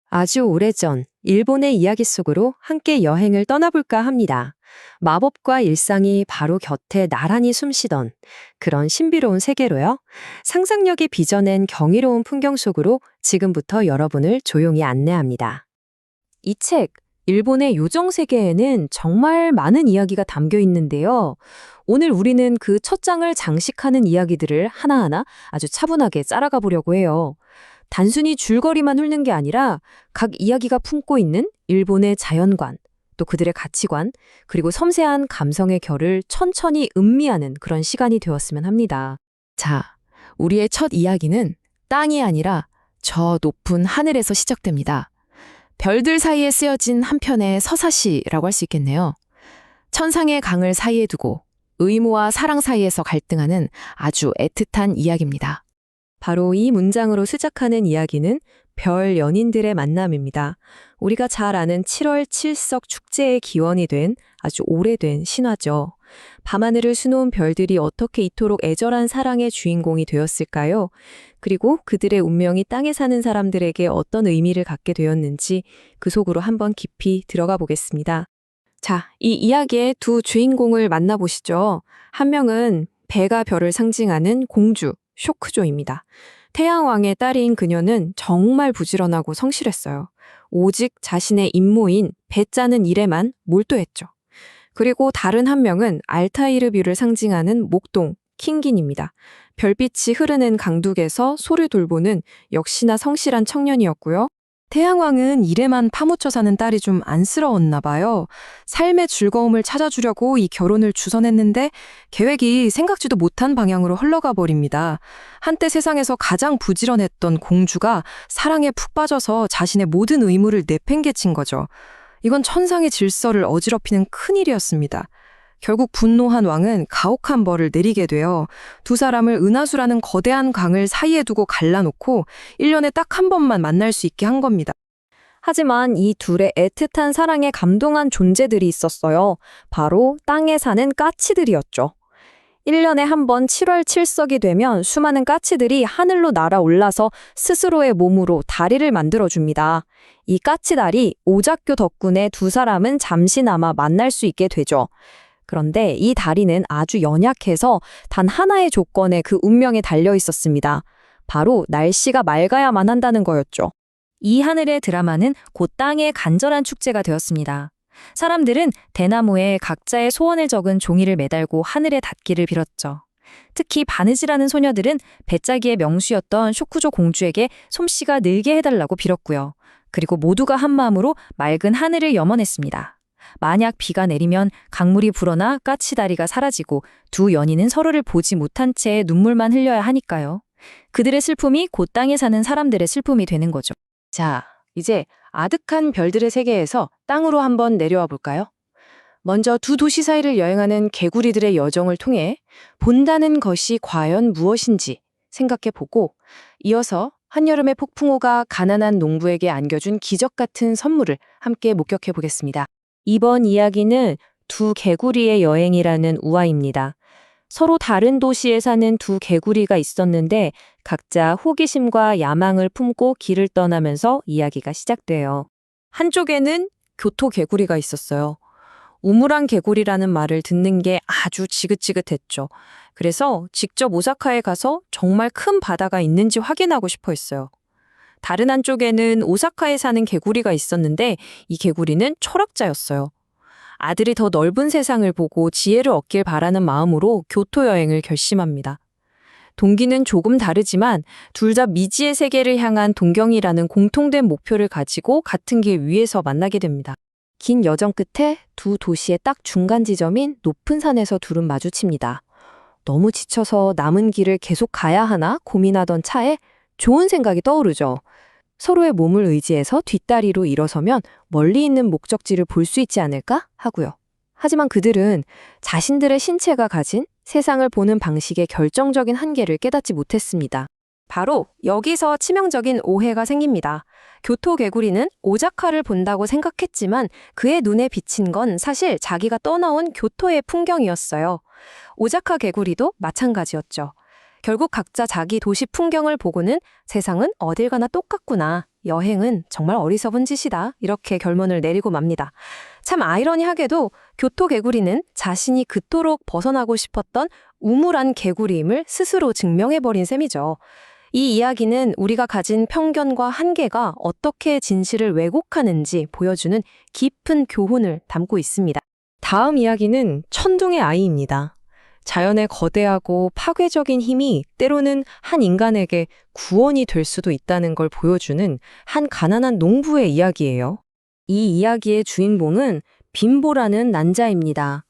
아주 오래전 일본의 이야기 속으로 함께 여행을 떠나볼까 합니다. 마법과 일상이 바로 곁에 나란히 숨쉬던 그런 신비로운 세계로요. 상상력이 빚어낸 경이로운 풍경 속으로 지금부터 여러분을 조용히 안내합니다. 이 책, 일본의 요정 세계에는 정말 많은 이야기가 담겨 있는데요. 오늘 우리는 그 첫 장을 장식하는 이야기들을 하나하나 아주 차분하게 따라가 보려고 해요. 단순히 줄거리만 훑는 게 아니라 각 이야기가 품고 있는 일본의 자연관, 또 그들의 가치관, 그리고 섬세한 감성의 결을 천천히 음미하는 그런 시간이 되었으면 합니다. 자, 우리의 첫 이야기는 땅이 아니라 저 높은 하늘에서 시작됩니다. 별들 사이에 쓰여진 한 편의 서사시라고 할 수 있겠네요. 천상의 강을 사이에 두고 의무와 사랑 사이에서 갈등하는 아주 애틋한 이야기입니다. 바로 이 문장으로 시작하는 이야기는 별 연인들의 만남입니다. 우리가 잘 아는 7월 7석 축제의 기원이 된 아주 오래된 신화죠. 밤하늘을 수놓은 별들이 어떻게 이토록 애절한 사랑의 주인공이 되었을까요? 그리고 그들의 운명이 땅에 사는 사람들에게 어떤 의미를 갖게 되었는지 그 속으로 한번 깊이 들어가 보겠습니다. 자, 이 이야기의 두 주인공을 만나보시죠. 한 명은 배가 별을 상징하는 공주, 쇼크조입니다. 태양왕의 딸인 그녀는 정말 부지런하고 성실했어요. 오직 자신의 임무인 배 짜는 일에만 몰두했죠. 그리고 다른 한 명은 알타이르뷰를 상징하는 목동, 킹긴입니다. 별빛이 흐르는 강둑에서 소를 돌보는 역시나 성실한 청년이었고요. 태양왕은 일에만 파묻혀 사는 딸이 좀 안쓰러웠나 봐요. 삶의 즐거움을 찾아주려고 이 결혼을 주선했는데 계획이 생각지도 못한 방향으로 흘러가 버립니다. 한때 세상에서 가장 부지런했던 공주가 사랑에 푹 빠져서 자신의 모든 의무를 내팽개친 거죠. 이건 천상의 질서를 어지럽히는 큰일이었습니다. 결국 분노한 왕은 가혹한 벌을 내리게 되어 두 사람을 은하수라는 거대한 강을 사이에 두고 갈라놓고 1년에 딱 한 번만 만날 수 있게 한 겁니다. 하지만 이 둘의 애틋한 사랑에 감동한 존재들이 있었어요. 바로 땅에 사는 까치들이었죠. 1년에 한 번 7월 7석이 되면 수많은 까치들이 하늘로 날아올라서 스스로의 몸으로 다리를 만들어줍니다. 이 까치다리 오작교 덕분에 두 사람은 잠시나마 만날 수 있게 되죠. 그런데 이 다리는 아주 연약해서 단 하나의 조건에 그 운명에 달려 있었습니다. 바로 날씨가 맑아야만 한다는 거였죠. 이 하늘의 드라마는 곧 땅의 간절한 축제가 되었습니다. 사람들은 대나무에 각자의 소원을 적은 종이를 매달고 하늘에 닿기를 빌었죠. 특히 바느질하는 소녀들은 배짜기의 명수였던 쇼쿠조 공주에게 솜씨가 늘게 해달라고 빌었고요. 그리고 모두가 한마음으로 맑은 하늘을 염원했습니다. 만약 비가 내리면 강물이 불어나 까치다리가 사라지고 두 연인은 서로를 보지 못한 채 눈물만 흘려야 하니까요. 그들의 슬픔이 곧 땅에 사는 사람들의 슬픔이 되는 거죠. 자, 이제 아득한 별들의 세계에서 땅으로 한번 내려와 볼까요? 먼저 두 도시 사이를 여행하는 개구리들의 여정을 통해 본다는 것이 과연 무엇인지 생각해 보고 이어서 한여름의 폭풍우가 가난한 농부에게 안겨준 기적 같은 선물을 함께 목격해 보겠습니다. 이번 이야기는 두 개구리의 여행이라는 우화입니다. 서로 다른 도시에 사는 두 개구리가 있었는데 각자 호기심과 야망을 품고 길을 떠나면서 이야기가 시작돼요. 한쪽에는 교토 개구리가 있었어요. 우물안 개구리라는 말을 듣는 게 아주 지긋지긋했죠. 그래서 직접 오사카에 가서 정말 큰 바다가 있는지 확인하고 싶어 했어요. 다른 한쪽에는 오사카에 사는 개구리가 있었는데 이 개구리는 철학자였어요. 아들이 더 넓은 세상을 보고 지혜를 얻길 바라는 마음으로 교토 여행을 결심합니다. 동기는 조금 다르지만 둘 다 미지의 세계를 향한 동경이라는 공통된 목표를 가지고 같은 길 위에서 만나게 됩니다. 긴 여정 끝에 두 도시의 딱 중간 지점인 높은 산에서 둘은 마주칩니다. 너무 지쳐서 남은 길을 계속 가야 하나 고민하던 차에 좋은 생각이 떠오르죠. 서로의 몸을 의지해서 뒷다리로 일어서면 멀리 있는 목적지를 볼 수 있지 않을까 하고요. 하지만 그들은 자신들의 신체가 가진 세상을 보는 방식의 결정적인 한계를 깨닫지 못했습니다. 바로 여기서 치명적인 오해가 생깁니다. 교토 개구리는 오사카를 본다고 생각했지만 그의 눈에 비친 건 사실 자기가 떠나온 교토의 풍경이었어요. 오사카 개구리도 마찬가지였죠. 결국 각자 자기 도시 풍경을 보고는 세상은 어딜 가나 똑같구나 여행은 정말 어리석은 짓이다. 이렇게 결론을 내리고 맙니다. 참 아이러니하게도 교토개구리는 자신이 그토록 벗어나고 싶었던 우물안 개구리임을 스스로 증명해버린 셈이죠. 이 이야기는 우리가 가진 편견과 한계가 어떻게 진실을 왜곡하는지 보여주는 깊은 교훈을 담고 있습니다. 다음 이야기는 천둥의 아이입니다. 자연의 거대하고 파괴적인 힘이 때로는 한 인간에게 구원이 될 수도 있다는 걸 보여주는 한 가난한 농부의 이야기예요. 이 이야기의 주인공은 빈보라는 난자입니다.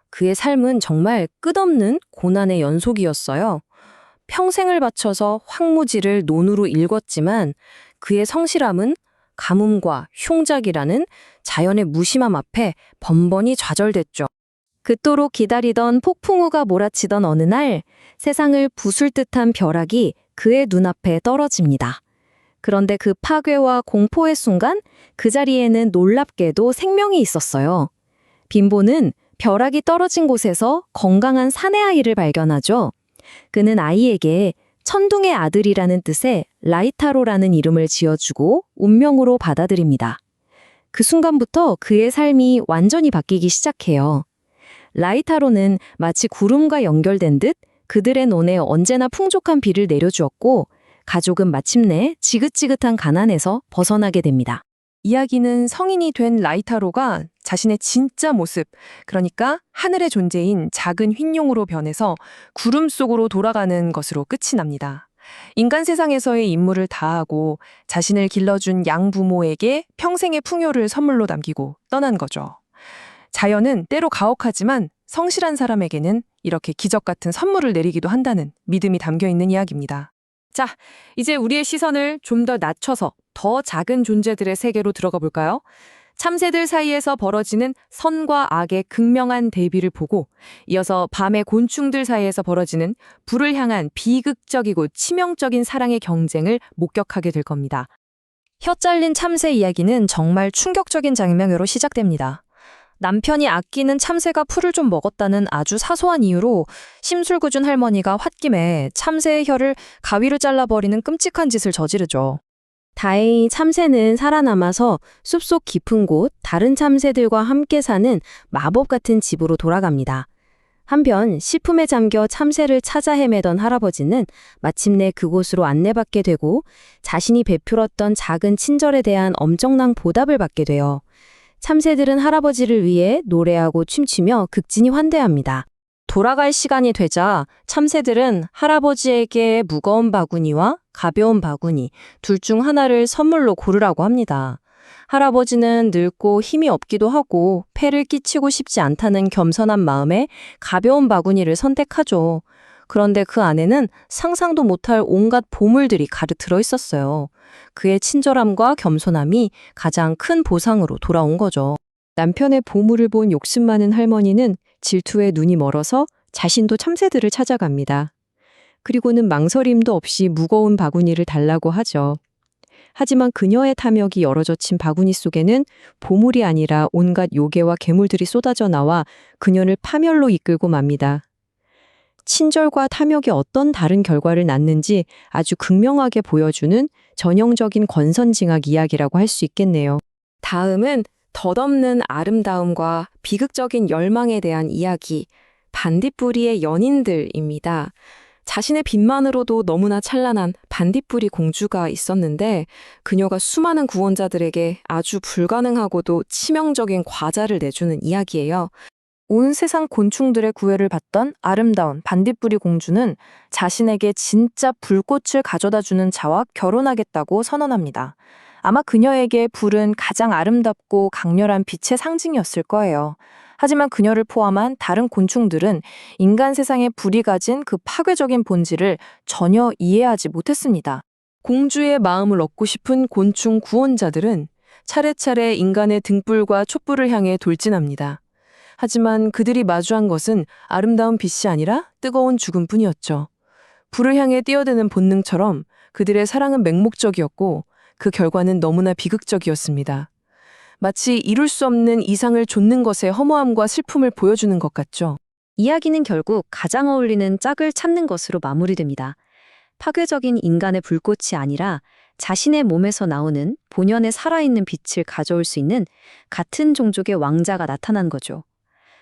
그의 삶은 정말 끝없는 고난의 연속이었어요. 평생을 바쳐서 황무지를 논으로 일궜지만 그의 성실함은 가뭄과 흉작이라는 자연의 무심함 앞에 번번이 좌절됐죠. 그토록 기다리던 폭풍우가 몰아치던 어느 날 세상을 부술 듯한 벼락이 그의 눈앞에 떨어집니다. 그런데 그 파괴와 공포의 순간 그 자리에는 놀랍게도 생명이 있었어요. 빈보는 벼락이 떨어진 곳에서 건강한 사내아이를 발견하죠. 그는 아이에게 천둥의 아들이라는 뜻의 라이타로라는 이름을 지어주고 운명으로 받아들입니다. 그 순간부터 그의 삶이 완전히 바뀌기 시작해요. 라이타로는 마치 구름과 연결된 듯 그들의 논에 언제나 풍족한 비를 내려주었고 가족은 마침내 지긋지긋한 가난에서 벗어나게 됩니다. 이야기는 성인이 된 라이타로가 자신의 진짜 모습, 그러니까 하늘의 존재인 작은 휜용으로 변해서 구름 속으로 돌아가는 것으로 끝이 납니다. 인간 세상에서의 임무를 다하고 자신을 길러준 양부모에게 평생의 풍요를 선물로 남기고 떠난 거죠. 자연은 때로 가혹하지만 성실한 사람에게는 이렇게 기적 같은 선물을 내리기도 한다는 믿음이 담겨 있는 이야기입니다. 자, 이제 우리의 시선을 좀 더 낮춰서 더 작은 존재들의 세계로 들어가 볼까요? 참새들 사이에서 벌어지는 선과 악의 극명한 대비를 보고 이어서 밤의 곤충들 사이에서 벌어지는 불을 향한 비극적이고 치명적인 사랑의 경쟁을 목격하게 될 겁니다. 혀 잘린 참새 이야기는 정말 충격적인 장면으로 시작됩니다. 남편이 아끼는 참새가 풀을 좀 먹었다는 아주 사소한 이유로 심술궂은 할머니가 홧김에 참새의 혀를 가위로 잘라버리는 끔찍한 짓을 저지르죠. 다행히 참새는 살아남아서 숲속 깊은 곳 다른 참새들과 함께 사는 마법 같은 집으로 돌아갑니다. 한편 식품에 잠겨 참새를 찾아 헤매던 할아버지는 마침내 그곳으로 안내받게 되고 자신이 베풀었던 작은 친절에 대한 엄청난 보답을 받게 돼요. 참새들은 할아버지를 위해 노래하고 춤추며 극진히 환대합니다. 돌아갈 시간이 되자 참새들은 할아버지에게 무거운 바구니와 가벼운 바구니 둘 중 하나를 선물로 고르라고 합니다. 할아버지는 늙고 힘이 없기도 하고 폐를 끼치고 싶지 않다는 겸손한 마음에 가벼운 바구니를 선택하죠. 그런데 그 안에는 상상도 못할 온갖 보물들이 가득 들어있었어요. 그의 친절함과 겸손함이 가장 큰 보상으로 돌아온 거죠. 남편의 보물을 본 욕심 많은 할머니는 질투에 눈이 멀어서 자신도 참새들을 찾아갑니다. 그리고는 망설임도 없이 무거운 바구니를 달라고 하죠. 하지만 그녀의 탐욕이 열어젖힌 바구니 속에는 보물이 아니라 온갖 요괴와 괴물들이 쏟아져 나와 그녀를 파멸로 이끌고 맙니다. 친절과 탐욕이 어떤 다른 결과를 낳는지 아주 극명하게 보여주는 전형적인 권선징악 이야기라고 할 수 있겠네요. 다음은 덧없는 아름다움과 비극적인 열망에 대한 이야기, 반딧불이의 연인들입니다. 자신의 빛만으로도 너무나 찬란한 반딧불이 공주가 있었는데 그녀가 수많은 구원자들에게 아주 불가능하고도 치명적인 과자를 내주는 이야기예요. 온 세상 곤충들의 구애를 받던 아름다운 반딧불이 공주는 자신에게 진짜 불꽃을 가져다주는 자와 결혼하겠다고 선언합니다. 아마 그녀에게 불은 가장 아름답고 강렬한 빛의 상징이었을 거예요. 하지만 그녀를 포함한 다른 곤충들은 인간 세상의 불이 가진 그 파괴적인 본질을 전혀 이해하지 못했습니다. 공주의 마음을 얻고 싶은 곤충 구원자들은 차례차례 인간의 등불과 촛불을 향해 돌진합니다. 하지만 그들이 마주한 것은 아름다운 빛이 아니라 뜨거운 죽음뿐이었죠. 불을 향해 뛰어드는 본능처럼 그들의 사랑은 맹목적이었고 그 결과는 너무나 비극적이었습니다. 마치 이룰 수 없는 이상을 좇는 것의 허무함과 슬픔을 보여주는 것 같죠. 이야기는 결국 가장 어울리는 짝을 찾는 것으로 마무리됩니다. 파괴적인 인간의 불꽃이 아니라 자신의 몸에서 나오는 본연의 살아있는 빛을 가져올 수 있는 같은 종족의 왕자가 나타난 거죠.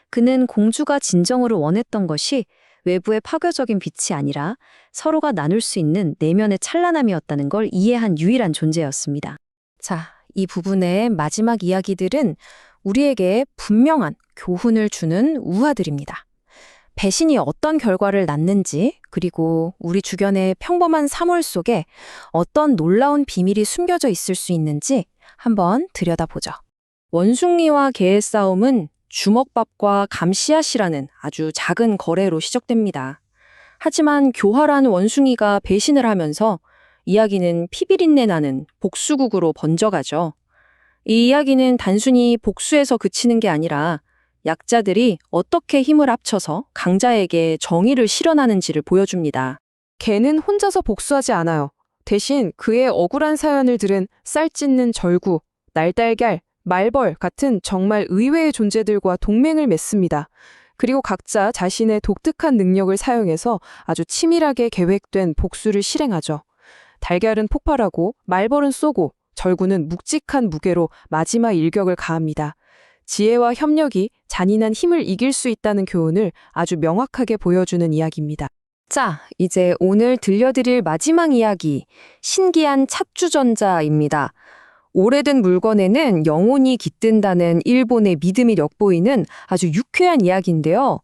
그는 공주가 진정으로 원했던 것이 외부의 파괴적인 빛이 아니라 서로가 나눌 수 있는 내면의 찬란함이었다는 걸 이해한 유일한 존재였습니다. 자, 이 부분의 마지막 이야기들은 우리에게 분명한 교훈을 주는 우화들입니다. 배신이 어떤 결과를 낳는지, 그리고 우리 주변의 평범한 사물 속에 어떤 놀라운 비밀이 숨겨져 있을 수 있는지 한번 들여다보죠. 원숭이와 개의 싸움은 주먹밥과 감씨앗이라는 아주 작은 거래로 시작됩니다. 하지만 교활한 원숭이가 배신을 하면서 이야기는 피비린내 나는 복수국으로 번져가죠. 이 이야기는 단순히 복수에서 그치는 게 아니라 약자들이 어떻게 힘을 합쳐서 강자에게 정의를 실현하는지를 보여줍니다. 개는 혼자서 복수하지 않아요. 대신 그의 억울한 사연을 들은 쌀찢는 절구, 날달걀, 말벌 같은 정말 의외의 존재들과 동맹을 맺습니다. 그리고 각자 자신의 독특한 능력을 사용해서 아주 치밀하게 계획된 복수를 실행하죠. 달걀은 폭발하고 말벌은 쏘고 절구는 묵직한 무게로 마지막 일격을 가합니다. 지혜와 협력이 잔인한 힘을 이길 수 있다는 교훈을 아주 명확하게 보여주는 이야기입니다. 자, 이제 오늘 들려드릴 마지막 이야기, 신기한 찻주전자입니다. 오래된 물건에는 영혼이 깃든다는 일본의 믿음이 엿보이는 아주 유쾌한 이야기인데요.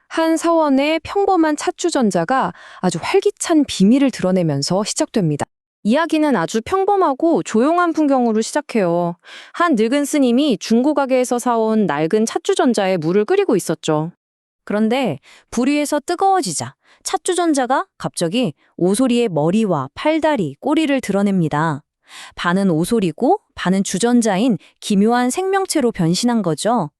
한 사원의 평범한 찻주전자가 아주 활기찬 비밀을 드러내면서 시작됩니다. 이야기는 아주 평범하고 조용한 풍경으로 시작해요. 한 늙은 스님이 중고 가게에서 사온 낡은 찻주전자에 물을 끓이고 있었죠. 그런데 불 위에서 뜨거워지자 찻주전자가 갑자기 오소리의 머리와 팔다리, 꼬리를 드러냅니다. 반은 오소리고 반은 주전자인 기묘한 생명체로 변신한 거죠.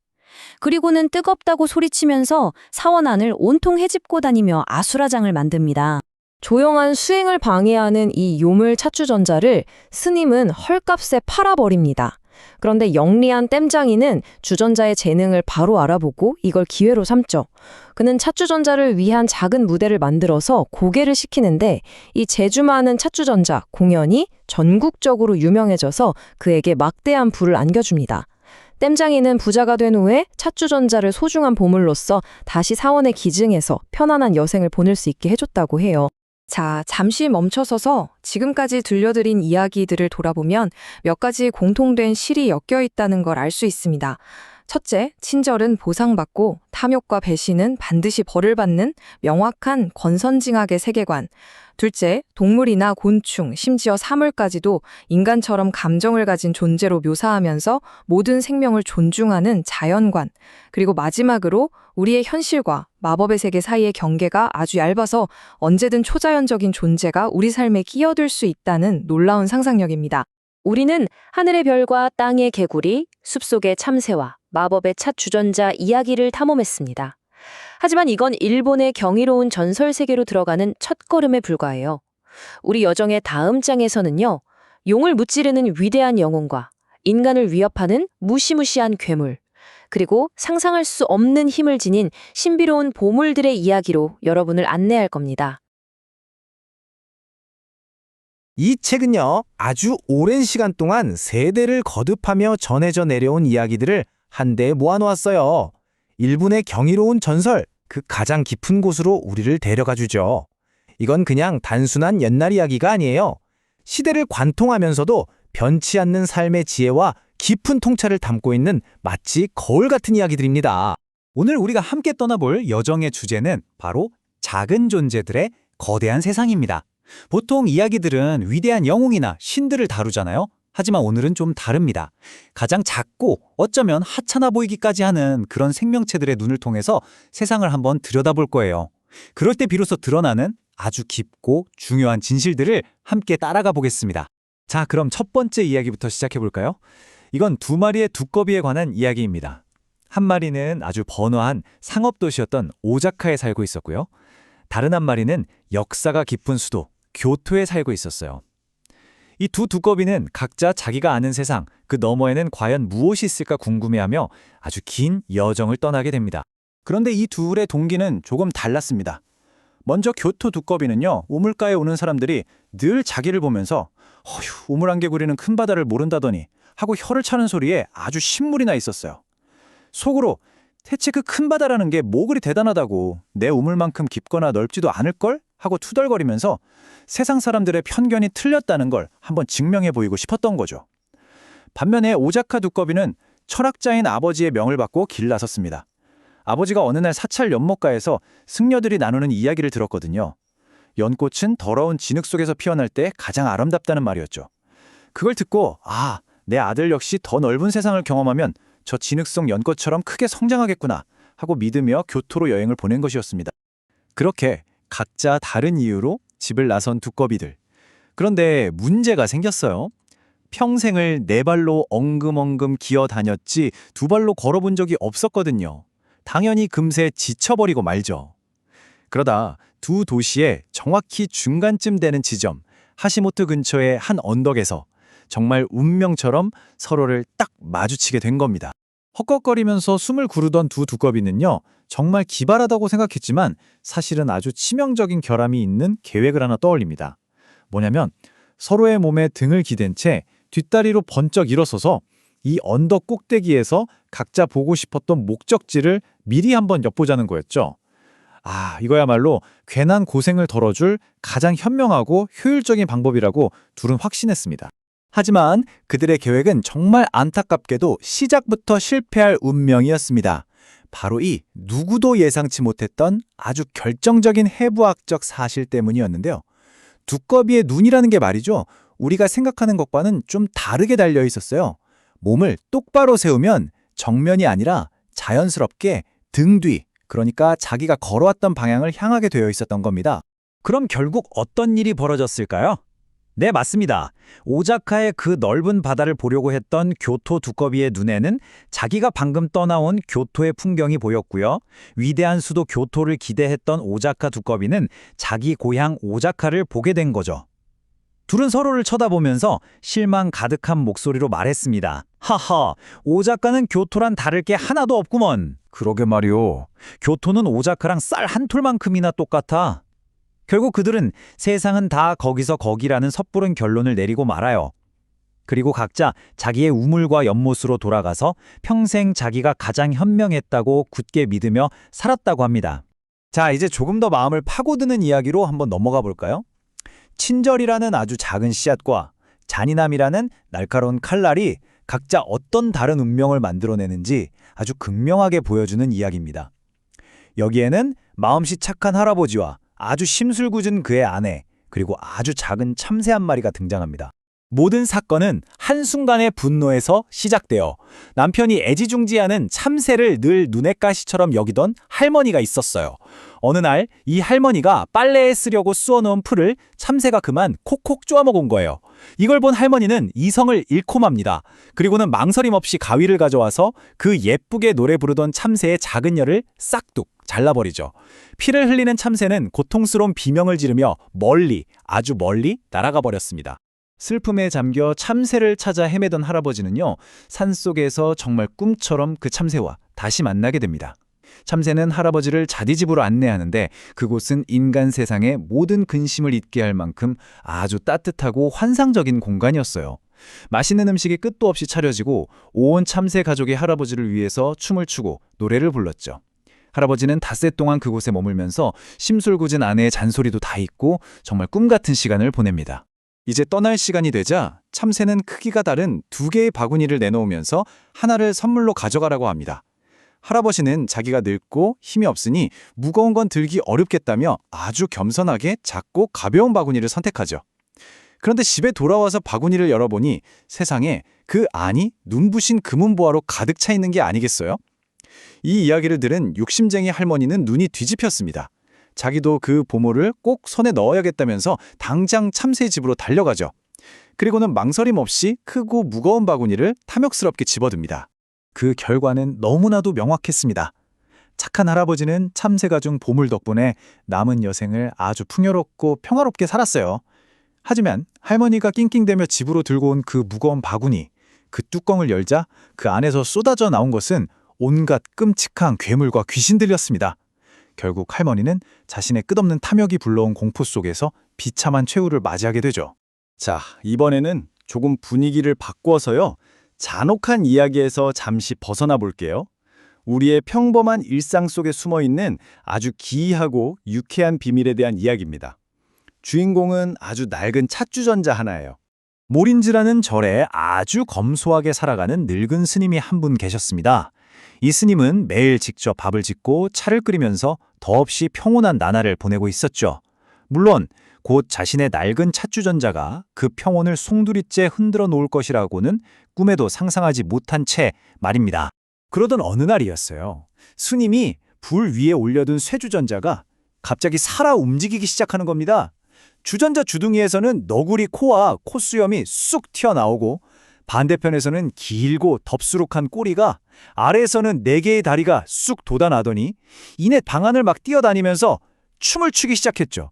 그리고는 뜨겁다고 소리치면서 사원 안을 온통 헤집고 다니며 아수라장을 만듭니다. 조용한 수행을 방해하는 이 요물 찻주전자를 스님은 헐값에 팔아버립니다. 그런데 영리한 땜장이는 주전자의 재능을 바로 알아보고 이걸 기회로 삼죠. 그는 찻주전자를 위한 작은 무대를 만들어서 고개를 시키는데 이 재주 많은 찻주전자 공연이 전국적으로 유명해져서 그에게 막대한 부를 안겨줍니다. 땜장이는 부자가 된 후에 찻주전자를 소중한 보물로서 다시 사원에 기증해서 편안한 여생을 보낼 수 있게 해줬다고 해요. 자, 잠시 멈춰서서 지금까지 들려드린 이야기들을 돌아보면 몇 가지 공통된 실이 엮여 있다는 걸 알 수 있습니다. 첫째, 친절은 보상받고 탐욕과 배신은 반드시 벌을 받는 명확한 권선징악의 세계관. 둘째, 동물이나 곤충, 심지어 사물까지도 인간처럼 감정을 가진 존재로 묘사하면서 모든 생명을 존중하는 자연관. 그리고 마지막으로 우리의 현실과 마법의 세계 사이의 경계가 아주 얇아서 언제든 초자연적인 존재가 우리 삶에 끼어들 수 있다는 놀라운 상상력입니다. 우리는 하늘의 별과 땅의 개구리, 숲속의 참새와 마법의 찻주전자 이야기를 탐험했습니다. 하지만 이건 일본의 경이로운 전설 세계로 들어가는 첫걸음에 불과해요. 우리 여정의 다음 장에서는요, 용을 무찌르는 위대한 영혼과 인간을 위협하는 무시무시한 괴물, 그리고 상상할 수 없는 힘을 지닌 신비로운 보물들의 이야기로 여러분을 안내할 겁니다. 이 책은요, 아주 오랜 시간 동안 세대를 거듭하며 전해져 내려온 이야기들을 한데에 모아놓았어요. 일본의 경이로운 전설, 그 가장 깊은 곳으로 우리를 데려가 주죠. 이건 그냥 단순한 옛날 이야기가 아니에요. 시대를 관통하면서도 변치 않는 삶의 지혜와 깊은 통찰을 담고 있는 마치 거울 같은 이야기들입니다. 오늘 우리가 함께 떠나볼 여정의 주제는 바로 작은 존재들의 거대한 세상입니다. 보통 이야기들은 위대한 영웅이나 신들을 다루잖아요. 하지만 오늘은 좀 다릅니다. 가장 작고 어쩌면 하찮아 보이기까지 하는 그런 생명체들의 눈을 통해서 세상을 한번 들여다볼 거예요. 그럴 때 비로소 드러나는 아주 깊고 중요한 진실들을 함께 따라가 보겠습니다. 자, 그럼 첫 번째 이야기부터 시작해 볼까요? 이건 두 마리의 두꺼비에 관한 이야기입니다. 한 마리는 아주 번화한 상업도시였던 오자카에 살고 있었고요. 다른 한 마리는 역사가 깊은 수도 교토에 살고 있었어요. 이 두 두꺼비는 각자 자기가 아는 세상, 그 너머에는 과연 무엇이 있을까 궁금해하며 아주 긴 여정을 떠나게 됩니다. 그런데 이 둘의 동기는 조금 달랐습니다. 먼저 교토 두꺼비는요, 우물가에 오는 사람들이 늘 자기를 보면서 허휴, 우물안개구리는 큰 바다를 모른다더니 하고 혀를 차는 소리에 아주 신물이 나 있었어요. 속으로 대체 그 큰 바다라는 게 뭐 그리 대단하다고, 내 우물만큼 깊거나 넓지도 않을걸? 하고 투덜거리면서 세상 사람들의 편견이 틀렸다는 걸 한번 증명해 보이고 싶었던 거죠. 반면에 오자카 두꺼비는 철학자인 아버지의 명을 받고 길 나섰습니다. 아버지가 어느 날 사찰 연못가에서 승려들이 나누는 이야기를 들었거든요. 연꽃은 더러운 진흙 속에서 피어날 때 가장 아름답다는 말이었죠. 그걸 듣고 내 아들 역시 더 넓은 세상을 경험하면 저 진흙 속 연꽃처럼 크게 성장하겠구나 하고 믿으며 교토로 여행을 보낸 것이었습니다. 그렇게 각자 다른 이유로 집을 나선 두꺼비들. 그런데 문제가 생겼어요. 평생을 네 발로 엉금엉금 기어 다녔지 두 발로 걸어본 적이 없었거든요. 당연히 금세 지쳐버리고 말죠. 그러다 두 도시의 정확히 중간쯤 되는 지점, 하시모토 근처의 한 언덕에서 정말 운명처럼 서로를 딱 마주치게 된 겁니다. 헉헉거리면서 숨을 구르던 두 두꺼비는요, 정말 기발하다고 생각했지만 사실은 아주 치명적인 결함이 있는 계획을 하나 떠올립니다. 뭐냐면 서로의 몸에 등을 기댄 채 뒷다리로 번쩍 일어서서 이 언덕 꼭대기에서 각자 보고 싶었던 목적지를 미리 한번 엿보자는 거였죠. 이거야말로 괜한 고생을 덜어줄 가장 현명하고 효율적인 방법이라고 둘은 확신했습니다. 하지만 그들의 계획은 정말 안타깝게도 시작부터 실패할 운명이었습니다. 바로 이 누구도 예상치 못했던 아주 결정적인 해부학적 사실 때문이었는데요. 두꺼비의 눈이라는 게 말이죠. 우리가 생각하는 것과는 좀 다르게 달려 있었어요. 몸을 똑바로 세우면 정면이 아니라 자연스럽게 등 뒤, 그러니까 자기가 걸어왔던 방향을 향하게 되어 있었던 겁니다. 그럼 결국 어떤 일이 벌어졌을까요? 네, 맞습니다. 오자카의 그 넓은 바다를 보려고 했던 교토 두꺼비의 눈에는 자기가 방금 떠나온 교토의 풍경이 보였고요. 위대한 수도 교토를 기대했던 오자카 두꺼비는 자기 고향 오자카를 보게 된 거죠. 둘은 서로를 쳐다보면서 실망 가득한 목소리로 말했습니다. 하하, 오자카는 교토란 다를 게 하나도 없구먼. 그러게 말이오. 교토는 오자카랑 쌀 한 톨만큼이나 똑같아. 결국 그들은 세상은 다 거기서 거기라는 섣부른 결론을 내리고 말아요. 그리고 각자 자기의 우물과 연못으로 돌아가서 평생 자기가 가장 현명했다고 굳게 믿으며 살았다고 합니다. 자, 이제 조금 더 마음을 파고드는 이야기로 한번 넘어가 볼까요? 친절이라는 아주 작은 씨앗과 잔인함이라는 날카로운 칼날이 각자 어떤 다른 운명을 만들어내는지 아주 극명하게 보여주는 이야기입니다. 여기에는 마음씨 착한 할아버지와 아주 심술궂은 그의 아내, 그리고 아주 작은 참새 한 마리가 등장합니다. 모든 사건은 한순간의 분노에서 시작되어 남편이 애지중지하는 참새를 늘 눈엣 가시처럼 여기던 할머니가 있었어요. 어느 날 이 할머니가 빨래에 쓰려고 쑤어놓은 풀을 참새가 그만 콕콕 쪼아먹은 거예요. 이걸 본 할머니는 이성을 잃고 맙니다. 그리고는 망설임 없이 가위를 가져와서 그 예쁘게 노래 부르던 참새의 작은 혀를 싹둑 잘라버리죠. 피를 흘리는 참새는 고통스러운 비명을 지르며 멀리, 아주 멀리 날아가 버렸습니다. 슬픔에 잠겨 참새를 찾아 헤매던 할아버지는요, 산속에서 정말 꿈처럼 그 참새와 다시 만나게 됩니다. 참새는 할아버지를 자디 집으로 안내하는데 그곳은 인간 세상의 모든 근심을 잊게 할 만큼 아주 따뜻하고 환상적인 공간이었어요. 맛있는 음식이 끝도 없이 차려지고 온 참새 가족이 할아버지를 위해서 춤을 추고 노래를 불렀죠. 할아버지는 닷새 동안 그곳에 머물면서 심술궂은 아내의 잔소리도 다 잊고 정말 꿈 같은 시간을 보냅니다. 이제 떠날 시간이 되자 참새는 크기가 다른 두 개의 바구니를 내놓으면서 하나를 선물로 가져가라고 합니다. 할아버지는 자기가 늙고 힘이 없으니 무거운 건 들기 어렵겠다며 아주 겸손하게 작고 가벼운 바구니를 선택하죠. 그런데 집에 돌아와서 바구니를 열어보니 세상에 그 안이 눈부신 금은보화로 가득 차 있는 게 아니겠어요? 이 이야기를 들은 욕심쟁이 할머니는 눈이 뒤집혔습니다. 자기도 그 보물을 꼭 손에 넣어야겠다면서 당장 참새 집으로 달려가죠. 그리고는 망설임 없이 크고 무거운 바구니를 탐욕스럽게 집어듭니다. 그 결과는 너무나도 명확했습니다. 착한 할아버지는 참새가 준 보물 덕분에 남은 여생을 아주 풍요롭고 평화롭게 살았어요. 하지만 할머니가 낑낑대며 집으로 들고 온 그 무거운 바구니, 그 뚜껑을 열자 그 안에서 쏟아져 나온 것은 온갖 끔찍한 괴물과 귀신들이었습니다. 결국 할머니는 자신의 끝없는 탐욕이 불러온 공포 속에서 비참한 최후를 맞이하게 되죠. 자, 이번에는 조금 분위기를 바꿔서요. 잔혹한 이야기에서 잠시 벗어나 볼게요. 우리의 평범한 일상 속에 숨어 있는 아주 기이하고 유쾌한 비밀에 대한 이야기입니다. 주인공은 아주 낡은 찻주전자 하나예요. 모린즈라는 절에 아주 검소하게 살아가는 늙은 스님이 한 분 계셨습니다. 이 스님은 매일 직접 밥을 짓고 차를 끓이면서 더없이 평온한 나날을 보내고 있었죠. 물론 곧 자신의 낡은 찻주전자가 그 평온을 송두리째 흔들어 놓을 것이라고는 꿈에도 상상하지 못한 채 말입니다. 그러던 어느 날이었어요. 스님이 불 위에 올려둔 쇠주전자가 갑자기 살아 움직이기 시작하는 겁니다. 주전자 주둥이에서는 너구리 코와 콧수염이 쑥 튀어나오고 반대편에서는 길고 덥수룩한 꼬리가, 아래에서는 4개의 다리가 쑥 돋아나더니 이내 방안을 막 뛰어다니면서 춤을 추기 시작했죠.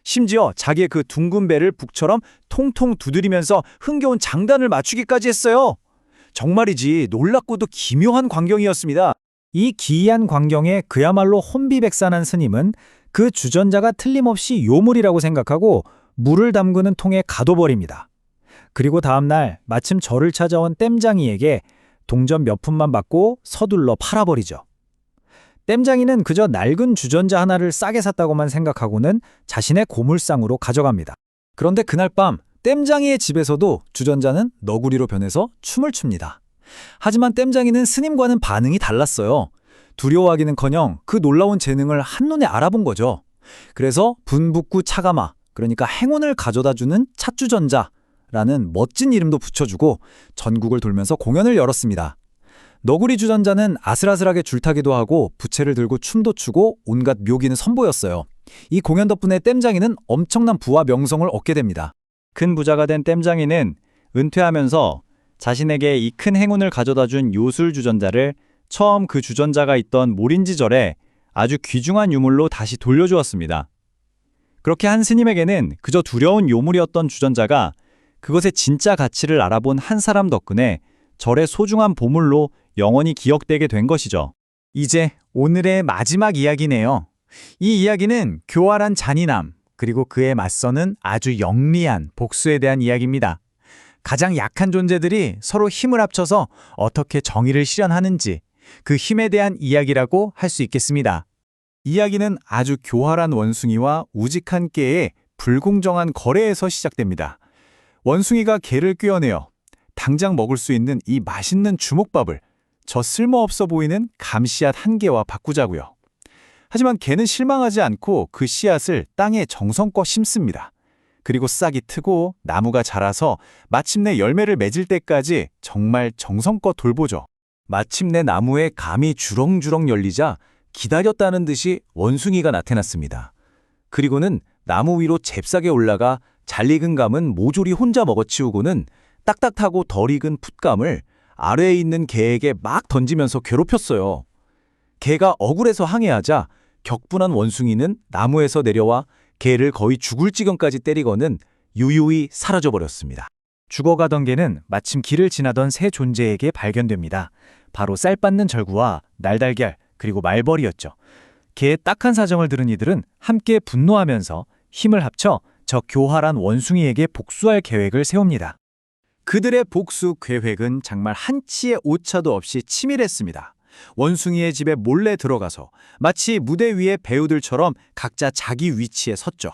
심지어 자기의 그 둥근 배를 북처럼 통통 두드리면서 흥겨운 장단을 맞추기까지 했어요. 정말이지 놀랍고도 기묘한 광경이었습니다. 이 기이한 광경에 그야말로 혼비백산한 스님은 그 주전자가 틀림없이 요물이라고 생각하고 물을 담그는 통에 가둬버립니다. 그리고 다음날 마침 절을 찾아온 땜장이에게 동전 몇 푼만 받고 서둘러 팔아버리죠. 땜장이는 그저 낡은 주전자 하나를 싸게 샀다고만 생각하고는 자신의 고물상으로 가져갑니다. 그런데 그날 밤 땜장이의 집에서도 주전자는 너구리로 변해서 춤을 춥니다. 하지만 땜장이는 스님과는 반응이 달랐어요. 두려워하기는커녕 그 놀라운 재능을 한눈에 알아본 거죠. 그래서 분붓구 차가마, 그러니까 행운을 가져다주는 찻주전자라는 멋진 이름도 붙여주고 전국을 돌면서 공연을 열었습니다. 너구리 주전자는 아슬아슬하게 줄타기도 하고 부채를 들고 춤도 추고 온갖 묘기는 선보였어요. 이 공연 덕분에 땜장이는 엄청난 부와 명성을 얻게 됩니다. 큰 부자가 된 땜장이는 은퇴하면서 자신에게 이 큰 행운을 가져다준 요술 주전자를 처음 그 주전자가 있던 모린지 절에 아주 귀중한 유물로 다시 돌려주었습니다. 그렇게 한 스님에게는 그저 두려운 요물이었던 주전자가 그것의 진짜 가치를 알아본 한 사람 덕분에 절의 소중한 보물로 영원히 기억되게 된 것이죠. 이제 오늘의 마지막 이야기네요. 이 이야기는 교활한 잔인함, 그리고 그에 맞서는 아주 영리한 복수에 대한 이야기입니다. 가장 약한 존재들이 서로 힘을 합쳐서 어떻게 정의를 실현하는지, 그 힘에 대한 이야기라고 할 수 있겠습니다. 이야기는 아주 교활한 원숭이와 우직한 개의 불공정한 거래에서 시작됩니다. 원숭이가 개를 꿰어내어 당장 먹을 수 있는 이 맛있는 주먹밥을 저 쓸모없어 보이는 감씨앗 한 개와 바꾸자고요. 하지만 개는 실망하지 않고 그 씨앗을 땅에 정성껏 심습니다. 그리고 싹이 트고 나무가 자라서 마침내 열매를 맺을 때까지 정말 정성껏 돌보죠. 마침내 나무에 감이 주렁주렁 열리자 기다렸다는 듯이 원숭이가 나타났습니다. 그리고는 나무 위로 잽싸게 올라가 잘 익은 감은 모조리 혼자 먹어치우고는 딱딱하고 덜 익은 풋감을 아래에 있는 개에게 막 던지면서 괴롭혔어요. 개가 억울해서 항해하자 격분한 원숭이는 나무에서 내려와 개를 거의 죽을 지경까지 때리고는 유유히 사라져버렸습니다. 죽어가던 개는 마침 길을 지나던 새 존재에게 발견됩니다. 바로 쌀 빻는 절구와 날달걀, 그리고 말벌이었죠. 개의 딱한 사정을 들은 이들은 함께 분노하면서 힘을 합쳐 저 교활한 원숭이에게 복수할 계획을 세웁니다. 그들의 복수 계획은 정말 한치의 오차도 없이 치밀했습니다. 원숭이의 집에 몰래 들어가서 마치 무대 위의 배우들처럼 각자 자기 위치에 섰죠.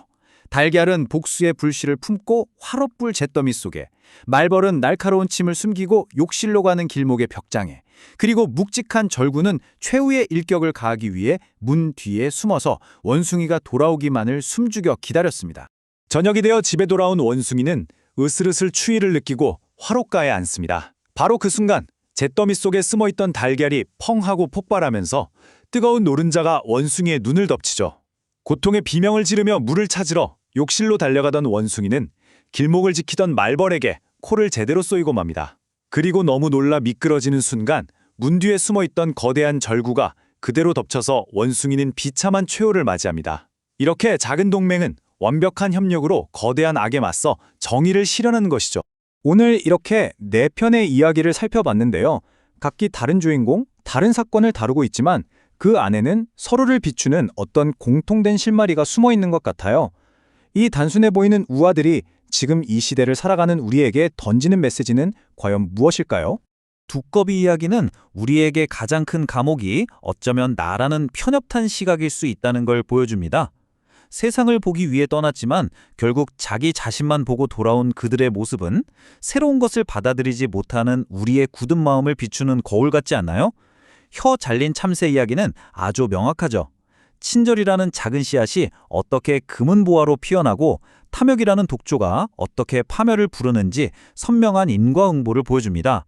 달걀은 복수의 불씨를 품고 화롯불 잿더미 속에, 말벌은 날카로운 침을 숨기고 욕실로 가는 길목의 벽장에, 그리고 묵직한 절구는 최후의 일격을 가하기 위해 문 뒤에 숨어서 원숭이가 돌아오기만을 숨죽여 기다렸습니다. 저녁이 되어 집에 돌아온 원숭이는 으슬으슬 추위를 느끼고 화롯가에 앉습니다. 바로 그 순간 잿더미 속에 숨어있던 달걀이 펑 하고 폭발하면서 뜨거운 노른자가 원숭이의 눈을 덮치죠. 고통의 비명을 지르며 물을 찾으러 욕실로 달려가던 원숭이는 길목을 지키던 말벌에게 코를 제대로 쏘이고 맙니다. 그리고 너무 놀라 미끄러지는 순간 문 뒤에 숨어있던 거대한 절구가 그대로 덮쳐서 원숭이는 비참한 최후를 맞이합니다. 이렇게 작은 동맹은 완벽한 협력으로 거대한 악에 맞서 정의를 실현하는 것이죠. 오늘 이렇게 4편의 이야기를 살펴봤는데요. 각기 다른 주인공, 다른 사건을 다루고 있지만 그 안에는 서로를 비추는 어떤 공통된 실마리가 숨어 있는 것 같아요. 이 단순해 보이는 우화들이 지금 이 시대를 살아가는 우리에게 던지는 메시지는 과연 무엇일까요? 두꺼비 이야기는 우리에게 가장 큰 감옥이 어쩌면 나라는 편협한 시각일 수 있다는 걸 보여줍니다. 세상을 보기 위해 떠났지만 결국 자기 자신만 보고 돌아온 그들의 모습은 새로운 것을 받아들이지 못하는 우리의 굳은 마음을 비추는 거울 같지 않나요? 혀 잘린 참새 이야기는 아주 명확하죠. 친절이라는 작은 씨앗이 어떻게 금은보화로 피어나고 탐욕이라는 독조가 어떻게 파멸을 부르는지 선명한 인과응보를 보여줍니다.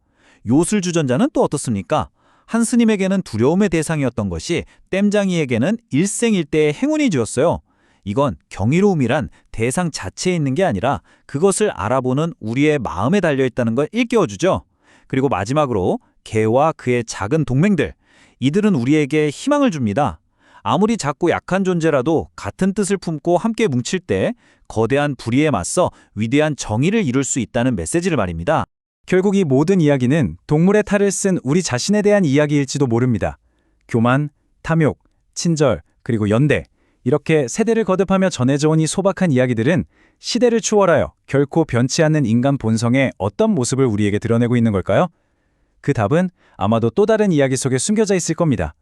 요술주전자는 또 어떻습니까? 한 스님에게는 두려움의 대상이었던 것이 땜장이에게는 일생일대의 행운이 주었어요. 이건 경이로움이란 대상 자체에 있는 게 아니라 그것을 알아보는 우리의 마음에 달려있다는 걸 일깨워주죠. 그리고 마지막으로 개와 그의 작은 동맹들, 이들은 우리에게 희망을 줍니다. 아무리 작고 약한 존재라도 같은 뜻을 품고 함께 뭉칠 때 거대한 불의에 맞서 위대한 정의를 이룰 수 있다는 메시지를 말입니다. 결국 이 모든 이야기는 동물의 탈을 쓴 우리 자신에 대한 이야기일지도 모릅니다. 교만, 탐욕, 친절, 그리고 연대, 이렇게 세대를 거듭하며 전해져 온 이 소박한 이야기들은 시대를 초월하여 결코 변치 않는 인간 본성의 어떤 모습을 우리에게 드러내고 있는 걸까요? 그 답은 아마도 또 다른 이야기 속에 숨겨져 있을 겁니다.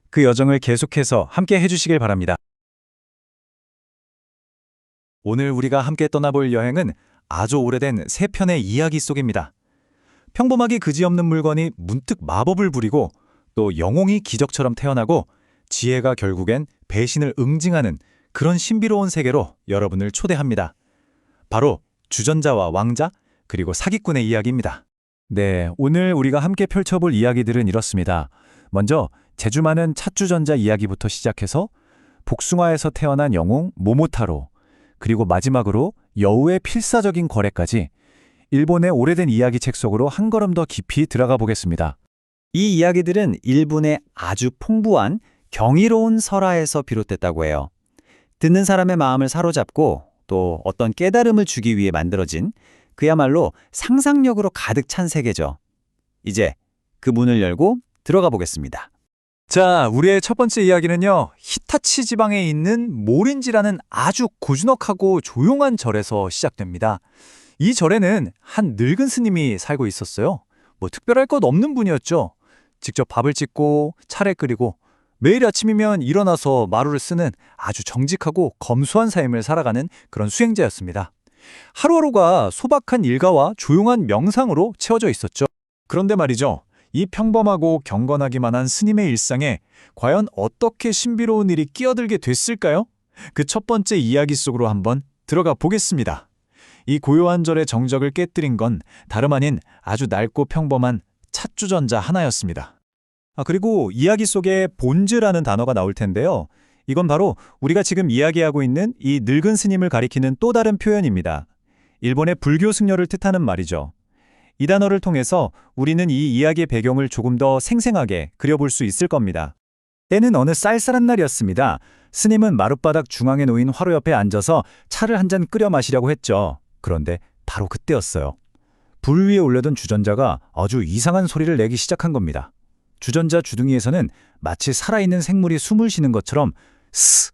그 여정을 계속해서 함께 해주시길 바랍니다. 오늘 우리가 함께 떠나볼 여행은 아주 오래된 세 편의 이야기 속입니다. 평범하기 그지없는 물건이 문득 마법을 부리고 또 영웅이 기적처럼 태어나고 지혜가 결국엔 배신을 응징하는 그런 신비로운 세계로 여러분을 초대합니다. 바로 주전자와 왕자 그리고 사기꾼의 이야기입니다. 네, 오늘 우리가 함께 펼쳐볼 이야기들은 이렇습니다. 먼저 재주 많은 찻주전자 이야기부터 시작해서 복숭아에서 태어난 영웅 모모타로, 그리고 마지막으로 여우의 필사적인 거래까지 일본의 오래된 이야기책 속으로 한 걸음 더 깊이 들어가 보겠습니다. 이 이야기들은 일본의 아주 풍부한 경이로운 설화에서 비롯됐다고 해요. 듣는 사람의 마음을 사로잡고 또 어떤 깨달음을 주기 위해 만들어진 그야말로 상상력으로 가득 찬 세계죠. 이제 그 문을 열고 들어가 보겠습니다. 자, 우리의 첫 번째 이야기는요, 히타치 지방에 있는 모린지라는 아주 고즈넉하고 조용한 절에서 시작됩니다. 이 절에는 한 늙은 스님이 살고 있었어요. 뭐 특별할 것 없는 분이었죠. 직접 밥을 짓고 차를 끓이고 매일 아침이면 일어나서 마루를 쓰는 아주 정직하고 검소한 삶을 살아가는 그런 수행자였습니다. 하루하루가 소박한 일과와 조용한 명상으로 채워져 있었죠. 그런데 말이죠, 이 평범하고 경건하기만 한 스님의 일상에 과연 어떻게 신비로운 일이 끼어들게 됐을까요? 그 첫 번째 이야기 속으로 한번 들어가 보겠습니다. 이 고요한 절의 정적을 깨뜨린 건 다름 아닌 아주 낡고 평범한 찻주전자 하나였습니다. 그리고 이야기 속에 본즈라는 단어가 나올 텐데요. 이건 바로 우리가 지금 이야기하고 있는 이 늙은 스님을 가리키는 또 다른 표현입니다. 일본의 불교 승려를 뜻하는 말이죠. 이 단어를 통해서 우리는 이 이야기의 배경을 조금 더 생생하게 그려볼 수 있을 겁니다. 때는 어느 쌀쌀한 날이었습니다. 스님은 마룻바닥 중앙에 놓인 화로 옆에 앉아서 차를 한 잔 끓여 마시려고 했죠. 그런데 바로 그때였어요. 불 위에 올려둔 주전자가 아주 이상한 소리를 내기 시작한 겁니다. 주전자 주둥이에서는 마치 살아있는 생물이 숨을 쉬는 것처럼 스스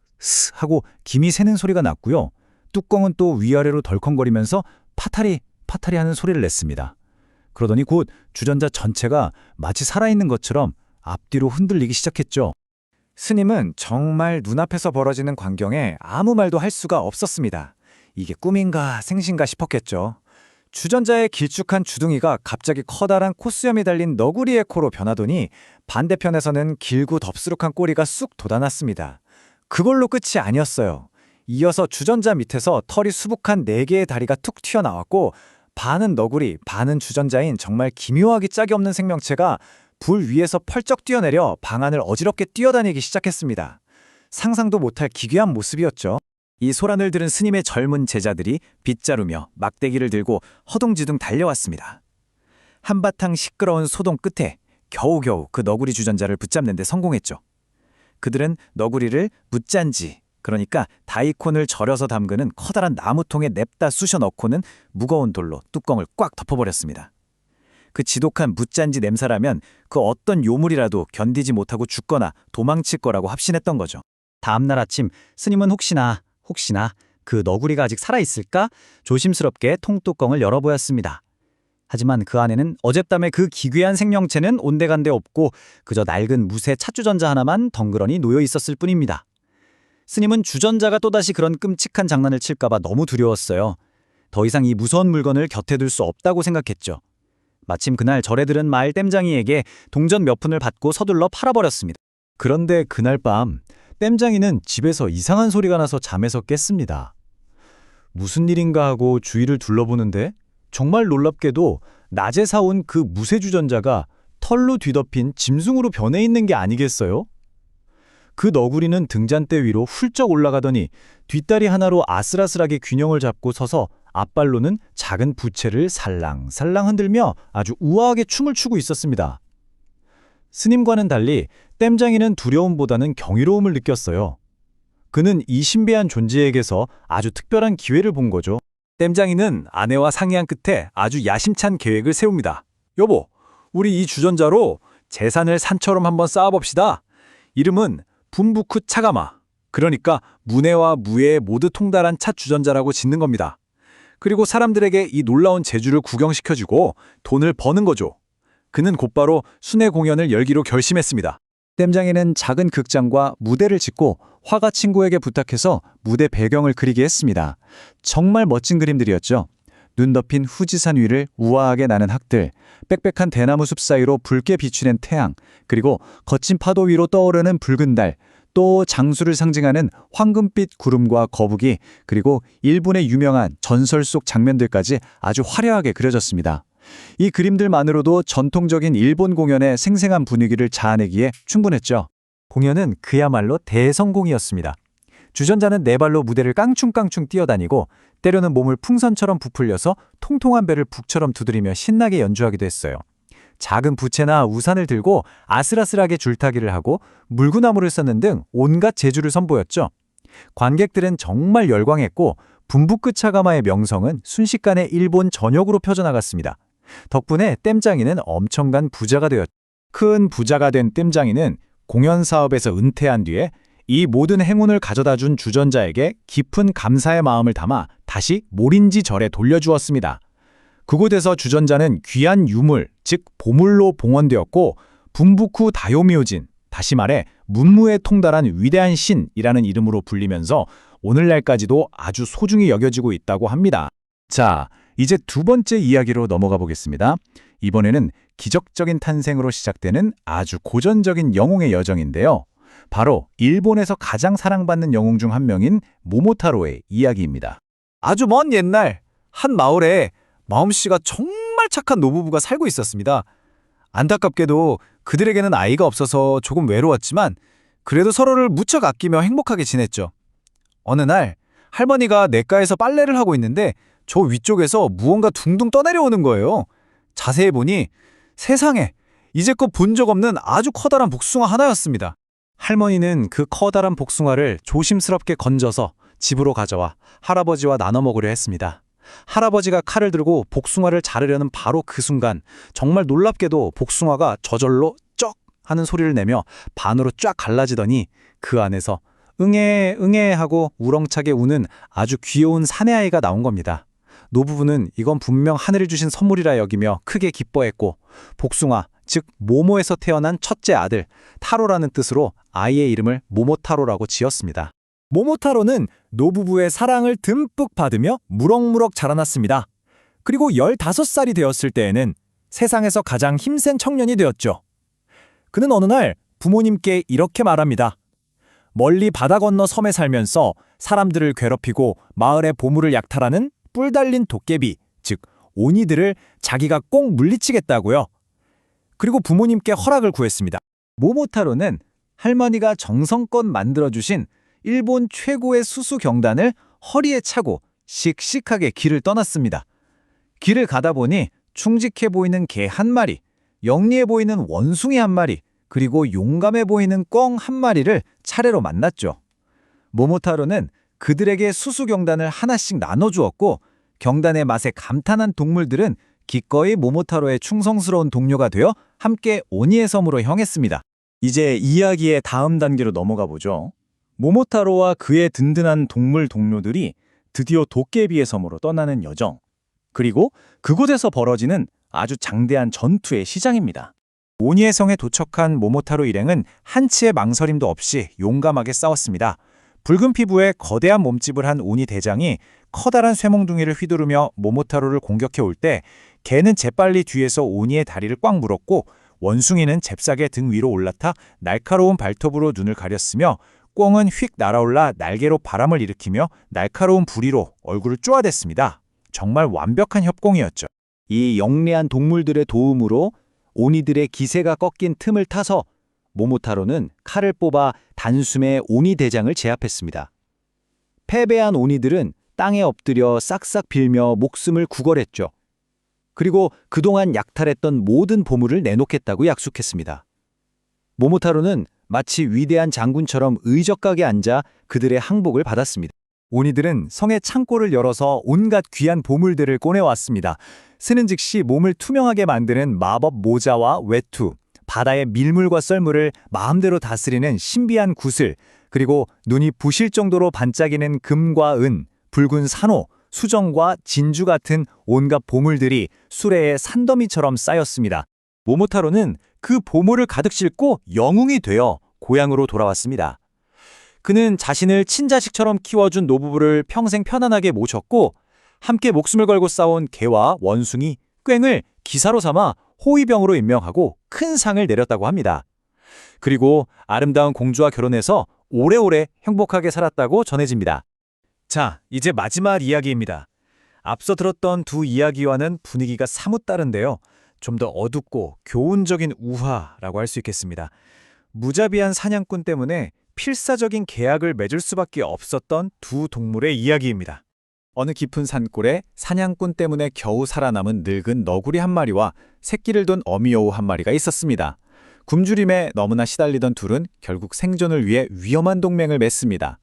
하고 김이 새는 소리가 났고요. 뚜껑은 또 위아래로 덜컹거리면서 파타리 하는 소리를 냈습니다. 그러더니 곧 주전자 전체가 마치 살아있는 것처럼 앞뒤로 흔들리기 시작했죠. 스님은 정말 눈앞에서 벌어지는 광경에 아무 말도 할 수가 없었습니다. 이게 꿈인가 생신가 싶었겠죠. 주전자의 길쭉한 주둥이가 갑자기 커다란 콧수염이 달린 너구리의 코로 변하더니 반대편에서는 길고 덥수룩한 꼬리가 쑥 돋아났습니다. 그걸로 끝이 아니었어요. 이어서 주전자 밑에서 털이 수북한 4개의 다리가 툭 튀어나왔고 반은 너구리, 반은 주전자인 정말 기묘하기 짝이 없는 생명체가 불 위에서 펄쩍 뛰어내려 방 안을 어지럽게 뛰어다니기 시작했습니다. 상상도 못할 기괴한 모습이었죠. 이 소란을 들은 스님의 젊은 제자들이 빗자루며 막대기를 들고 허둥지둥 달려왔습니다. 한바탕 시끄러운 소동 끝에 겨우겨우 그 너구리 주전자를 붙잡는 데 성공했죠. 그들은 너구리를 묻잔지, 그러니까 다이콘을 절여서 담그는 커다란 나무통에 냅다 쑤셔 넣고는 무거운 돌로 뚜껑을 꽉 덮어버렸습니다. 그 지독한 묻잔지 냄새라면 그 어떤 요물이라도 견디지 못하고 죽거나 도망칠 거라고 합신했던 거죠. 다음날 아침 스님은 혹시나 그 너구리가 아직 살아있을까? 조심스럽게 통뚜껑을 열어보았습니다. 하지만 그 안에는 어젯밤에 그 기괴한 생명체는 온데간데 없고 그저 낡은 무쇠 찻주전자 하나만 덩그러니 놓여 있었을 뿐입니다. 스님은 주전자가 또다시 그런 끔찍한 장난을 칠까봐 너무 두려웠어요. 더 이상 이 무서운 물건을 곁에 둘 수 없다고 생각했죠. 마침 그날 절에 들은 마을 땜장이에게 동전 몇 푼을 받고 서둘러 팔아버렸습니다. 그런데 그날 밤 땜장이는 집에서 이상한 소리가 나서 잠에서 깼습니다. 무슨 일인가 하고 주위를 둘러보는데 정말 놀랍게도 낮에 사온 그 무쇠주전자가 털로 뒤덮인 짐승으로 변해 있는 게 아니겠어요? 그 너구리는 등잔대 위로 훌쩍 올라가더니 뒷다리 하나로 아슬아슬하게 균형을 잡고 서서 앞발로는 작은 부채를 살랑살랑 흔들며 아주 우아하게 춤을 추고 있었습니다. 스님과는 달리 땜장이는 두려움보다는 경이로움을 느꼈어요. 그는 이 신비한 존재에게서 아주 특별한 기회를 본 거죠. 땜장이는 아내와 상의한 끝에 아주 야심찬 계획을 세웁니다. 여보, 우리 이 주전자로 재산을 산처럼 한번 쌓아봅시다. 이름은 분부쿠 차가마. 그러니까 문해와 무해에 모두 통달한 차 주전자라고 짓는 겁니다. 그리고 사람들에게 이 놀라운 재주를 구경시켜주고 돈을 버는 거죠. 그는 곧바로 순회 공연을 열기로 결심했습니다. 땜장이는 작은 극장과 무대를 짓고 화가 친구에게 부탁해서 무대 배경을 그리게 했습니다. 정말 멋진 그림들이었죠. 눈 덮인 후지산 위를 우아하게 나는 학들, 빽빽한 대나무 숲 사이로 붉게 비추는 태양, 그리고 거친 파도 위로 떠오르는 붉은 달, 또 장수를 상징하는 황금빛 구름과 거북이, 그리고 일본의 유명한 전설 속 장면들까지 아주 화려하게 그려졌습니다. 이 그림들만으로도 전통적인 일본 공연의 생생한 분위기를 자아내기에 충분했죠. 공연은 그야말로 대성공이었습니다. 주전자는 네 발로 무대를 깡충깡충 뛰어다니고 때로는 몸을 풍선처럼 부풀려서 통통한 배를 북처럼 두드리며 신나게 연주하기도 했어요. 작은 부채나 우산을 들고 아슬아슬하게 줄타기를 하고 물구나무를 쌓는 등 온갖 재주를 선보였죠. 관객들은 정말 열광했고 분부쿠 차가마의 명성은 순식간에 일본 전역으로 펴져나갔습니다. 덕분에 땜장이는 엄청난 부자가 되었죠. 큰 부자가 된 땜장이는 공연 사업에서 은퇴한 뒤에 이 모든 행운을 가져다 준 주전자에게 깊은 감사의 마음을 담아 다시 모린지 절에 돌려주었습니다. 그곳에서 주전자는 귀한 유물, 즉 보물로 봉헌되었고 분부쿠 다요미오진, 다시 말해 문무에 통달한 위대한 신이라는 이름으로 불리면서 오늘날까지도 아주 소중히 여겨지고 있다고 합니다. 자, 이제 두 번째 이야기로 넘어가 보겠습니다. 이번에는 기적적인 탄생으로 시작되는 아주 고전적인 영웅의 여정인데요. 바로 일본에서 가장 사랑받는 영웅 중 한 명인 모모타로의 이야기입니다. 아주 먼 옛날 한 마을에 마음씨가 정말 착한 노부부가 살고 있었습니다. 안타깝게도 그들에게는 아이가 없어서 조금 외로웠지만 그래도 서로를 무척 아끼며 행복하게 지냈죠. 어느 날 할머니가 냇가에서 빨래를 하고 있는데 저 위쪽에서 무언가 둥둥 떠내려오는 거예요. 자세히 보니 세상에 이제껏 본 적 없는 아주 커다란 복숭아 하나였습니다. 할머니는 그 커다란 복숭아를 조심스럽게 건져서 집으로 가져와 할아버지와 나눠 먹으려 했습니다. 할아버지가 칼을 들고 복숭아를 자르려는 바로 그 순간 정말 놀랍게도 복숭아가 저절로 쩍 하는 소리를 내며 반으로 쫙 갈라지더니 그 안에서 응애 응애 하고 우렁차게 우는 아주 귀여운 사내아이가 나온 겁니다. 노부부는 이건 분명 하늘이 주신 선물이라 여기며 크게 기뻐했고 복숭아, 즉 모모에서 태어난 첫째 아들 타로라는 뜻으로 아이의 이름을 모모타로라고 지었습니다. 모모타로는 노부부의 사랑을 듬뿍 받으며 무럭무럭 자라났습니다. 그리고 15살이 되었을 때에는 세상에서 가장 힘센 청년이 되었죠. 그는 어느 날 부모님께 이렇게 말합니다. 멀리 바다 건너 섬에 살면서 사람들을 괴롭히고 마을의 보물을 약탈하는 뿔 달린 도깨비, 즉 오니들을 자기가 꼭 물리치겠다고요. 그리고 부모님께 허락을 구했습니다. 모모타로는 할머니가 정성껏 만들어주신 일본 최고의 수수 경단을 허리에 차고 씩씩하게 길을 떠났습니다. 길을 가다 보니 충직해 보이는 개 한 마리, 영리해 보이는 원숭이 한 마리, 그리고 용감해 보이는 꿩 한 마리를 차례로 만났죠. 모모타로는 그들에게 수수 경단을 하나씩 나눠주었고 경단의 맛에 감탄한 동물들은 기꺼이 모모타로의 충성스러운 동료가 되어 함께 오니의 섬으로 향했습니다. 이제 이야기의 다음 단계로 넘어가 보죠. 모모타로와 그의 든든한 동물 동료들이 드디어 도깨비의 섬으로 떠나는 여정, 그리고 그곳에서 벌어지는 아주 장대한 전투의 시작입니다. 오니의 성에 도착한 모모타로 일행은 한치의 망설임도 없이 용감하게 싸웠습니다. 붉은 피부에 거대한 몸집을 한 오니 대장이 커다란 쇠몽둥이를 휘두르며 모모타로를 공격해 올 때 개는 재빨리 뒤에서 오니의 다리를 꽉 물었고 원숭이는 잽싸게 등 위로 올라타 날카로운 발톱으로 눈을 가렸으며 꿩은 휙 날아올라 날개로 바람을 일으키며 날카로운 부리로 얼굴을 쪼아댔습니다. 정말 완벽한 협공이었죠. 이 영리한 동물들의 도움으로 오니들의 기세가 꺾인 틈을 타서 모모타로는 칼을 뽑아 단숨에 오니 대장을 제압했습니다. 패배한 오니들은 땅에 엎드려 싹싹 빌며 목숨을 구걸했죠. 그리고 그동안 약탈했던 모든 보물을 내놓겠다고 약속했습니다. 모모타로는 마치 위대한 장군처럼 의적각에 앉아 그들의 항복을 받았습니다. 오니들은 성의 창고를 열어서 온갖 귀한 보물들을 꺼내왔습니다. 쓰는 즉시 몸을 투명하게 만드는 마법 모자와 외투, 바다의 밀물과 썰물을 마음대로 다스리는 신비한 구슬, 그리고 눈이 부실 정도로 반짝이는 금과 은, 붉은 산호, 수정과 진주 같은 온갖 보물들이 수레의 산더미처럼 쌓였습니다. 모모타로는 그 보물을 가득 싣고 영웅이 되어 고향으로 돌아왔습니다. 그는 자신을 친자식처럼 키워준 노부부를 평생 편안하게 모셨고 함께 목숨을 걸고 싸운 개와 원숭이, 꽹을 기사로 삼아 호위병으로 임명하고 큰 상을 내렸다고 합니다. 그리고 아름다운 공주와 결혼해서 오래오래 행복하게 살았다고 전해집니다. 자, 이제 마지막 이야기입니다. 앞서 들었던 두 이야기와는 분위기가 사뭇 다른데요. 좀 더 어둡고 교훈적인 우화라고 할 수 있겠습니다. 무자비한 사냥꾼 때문에 필사적인 계약을 맺을 수밖에 없었던 두 동물의 이야기입니다. 어느 깊은 산골에 사냥꾼 때문에 겨우 살아남은 늙은 너구리 한 마리와 새끼를 둔 어미여우 한 마리가 있었습니다. 굶주림에 너무나 시달리던 둘은 결국 생존을 위해 위험한 동맹을 맺습니다.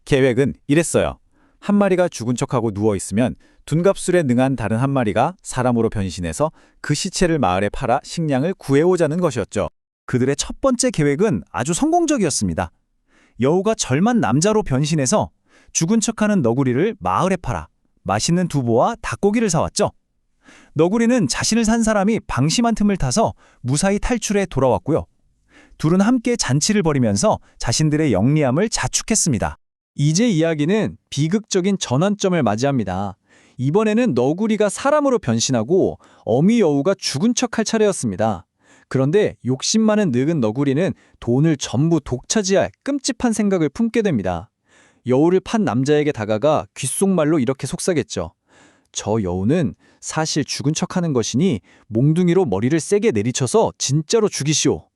계획은 이랬어요. 한 마리가 죽은 척하고 누워있으면 둔갑술에 능한 다른 한 마리가 사람으로 변신해서 그 시체를 마을에 팔아 식량을 구해오자는 것이었죠. 그들의 첫 번째 계획은 아주 성공적이었습니다. 여우가 절만 남자로 변신해서 죽은 척하는 너구리를 마을에 팔아 맛있는 두부와 닭고기를 사왔죠. 너구리는 자신을 산 사람이 방심한 틈을 타서 무사히 탈출해 돌아왔고요. 둘은 함께 잔치를 벌이면서 자신들의 영리함을 자축했습니다. 이제 이야기는 비극적인 전환점을 맞이합니다. 이번에는 너구리가 사람으로 변신하고 어미 여우가 죽은 척할 차례였습니다. 그런데 욕심 많은 늙은 너구리는 돈을 전부 독차지할 끔찍한 생각을 품게 됩니다. 여우를 판 남자에게 다가가 귓속말로 이렇게 속삭였죠. 저 여우는 사실 죽은 척하는 것이니 몽둥이로 머리를 세게 내리쳐서 진짜로 죽이시오.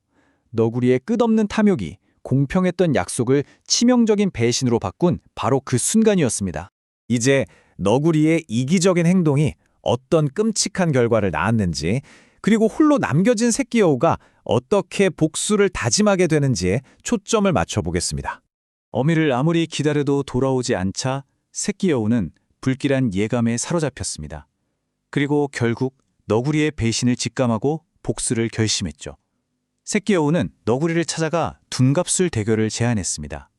너구리의 끝없는 탐욕이 공평했던 약속을 치명적인 배신으로 바꾼 바로 그 순간이었습니다. 이제 너구리의 이기적인 행동이 어떤 끔찍한 결과를 낳았는지, 그리고 홀로 남겨진 새끼 여우가 어떻게 복수를 다짐하게 되는지에 초점을 맞춰보겠습니다. 어미를 아무리 기다려도 돌아오지 않자 새끼 여우는 불길한 예감에 사로잡혔습니다. 그리고 결국 너구리의 배신을 직감하고 복수를 결심했죠. 새끼 여우는 너구리를 찾아가 둔갑술 대결을 제안했습니다.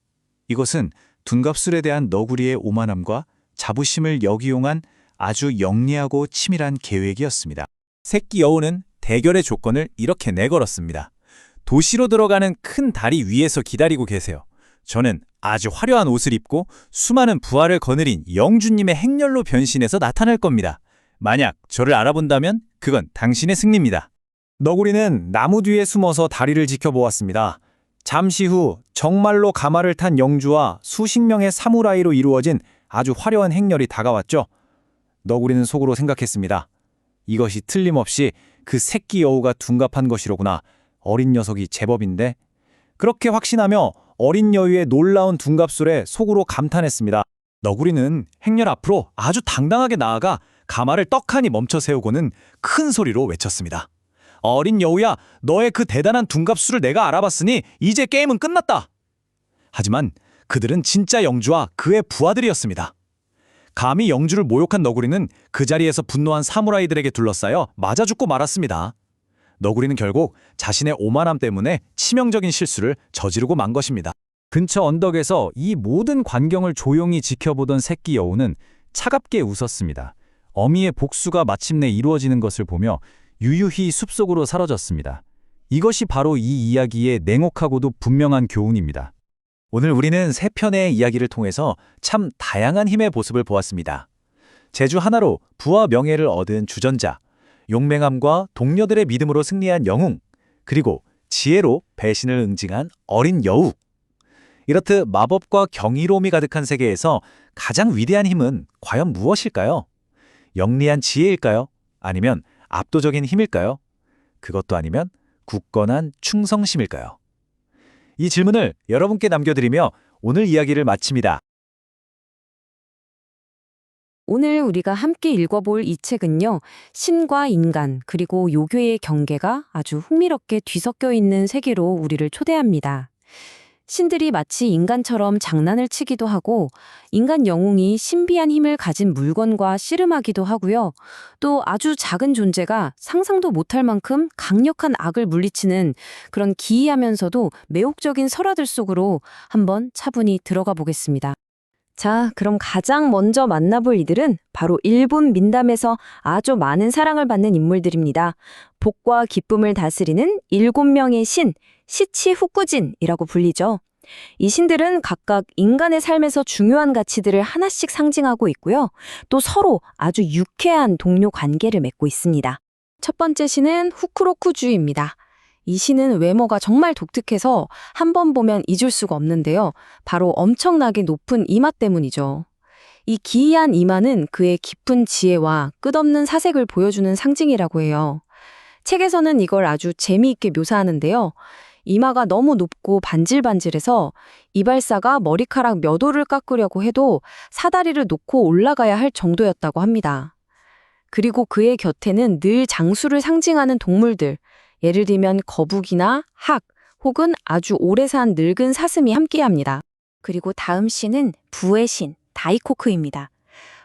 이것은 둔갑술에 대한 너구리의 오만함과 자부심을 역이용한 아주 영리하고 치밀한 계획이었습니다. 새끼 여우는 대결의 조건을 이렇게 내걸었습니다. 도시로 들어가는 큰 다리 위에서 기다리고 계세요. 저는 아주 화려한 옷을 입고 수많은 부하를 거느린 영주님의 행렬로 변신해서 나타날 겁니다. 만약 저를 알아본다면 그건 당신의 승리입니다. 너구리는 나무 뒤에 숨어서 다리를 지켜보았습니다. 잠시 후 정말로 가마를 탄 영주와 수십 명의 사무라이로 이루어진 아주 화려한 행렬이 다가왔죠. 너구리는 속으로 생각했습니다. 이것이 틀림없이 그 새끼 여우가 둔갑한 것이로구나. 어린 녀석이 제법인데. 그렇게 확신하며 어린 여우의 놀라운 둔갑술에 속으로 감탄했습니다. 너구리는 행렬 앞으로 아주 당당하게 나아가 가마를 떡하니 멈춰 세우고는 큰 소리로 외쳤습니다. 어린 여우야, 너의 그 대단한 둔갑술을 내가 알아봤으니 이제 게임은 끝났다. 하지만 그들은 진짜 영주와 그의 부하들이었습니다. 감히 영주를 모욕한 너구리는 그 자리에서 분노한 사무라이들에게 둘러싸여 맞아 죽고 말았습니다. 너구리는 결국 자신의 오만함 때문에 치명적인 실수를 저지르고 만 것입니다. 근처 언덕에서 이 모든 광경을 조용히 지켜보던 새끼 여우는 차갑게 웃었습니다. 어미의 복수가 마침내 이루어지는 것을 보며 유유히 숲속으로 사라졌습니다. 이것이 바로 이 이야기의 냉혹하고도 분명한 교훈입니다. 오늘 우리는 세 편의 이야기를 통해서 참 다양한 힘의 모습을 보았습니다. 제주 하나로 부와 명예를 얻은 주전자, 용맹함과 동료들의 믿음으로 승리한 영웅, 그리고 지혜로 배신을 응징한 어린 여우. 이렇듯 마법과 경이로움이 가득한 세계에서 가장 위대한 힘은 과연 무엇일까요? 영리한 지혜일까요? 아니면 압도적인 힘일까요? 그것도 아니면 굳건한 충성심일까요? 이 질문을 여러분께 남겨드리며 오늘 이야기를 마칩니다. 오늘 우리가 함께 읽어볼 이 책은요, 신과 인간, 그리고 요괴의 경계가 아주 흥미롭게 뒤섞여 있는 세계로 우리를 초대합니다. 신들이 마치 인간처럼 장난을 치기도 하고, 인간 영웅이 신비한 힘을 가진 물건과 씨름하기도 하고요. 또 아주 작은 존재가 상상도 못할 만큼 강력한 악을 물리치는 그런 기이하면서도 매혹적인 설화들 속으로 한번 차분히 들어가 보겠습니다. 자, 그럼 가장 먼저 만나볼 이들은 바로 일본 민담에서 아주 많은 사랑을 받는 인물들입니다. 복과 기쁨을 다스리는 7명의 신, 시치 후쿠진이라고 불리죠. 이 신들은 각각 인간의 삶에서 중요한 가치들을 하나씩 상징하고 있고요. 또 서로 아주 유쾌한 동료 관계를 맺고 있습니다. 첫 번째 신은 후쿠로쿠주입니다. 이 신은 외모가 정말 독특해서 한 번 보면 잊을 수가 없는데요. 바로 엄청나게 높은 이마 때문이죠. 이 기이한 이마는 그의 깊은 지혜와 끝없는 사색을 보여주는 상징이라고 해요. 책에서는 이걸 아주 재미있게 묘사하는데요. 이마가 너무 높고 반질반질해서 이발사가 머리카락 몇 올을 깎으려고 해도 사다리를 놓고 올라가야 할 정도였다고 합니다. 그리고 그의 곁에는 늘 장수를 상징하는 동물들, 예를 들면 거북이나 학, 혹은 아주 오래 산 늙은 사슴이 함께합니다. 그리고 다음 신은 부의 신, 다이코크입니다.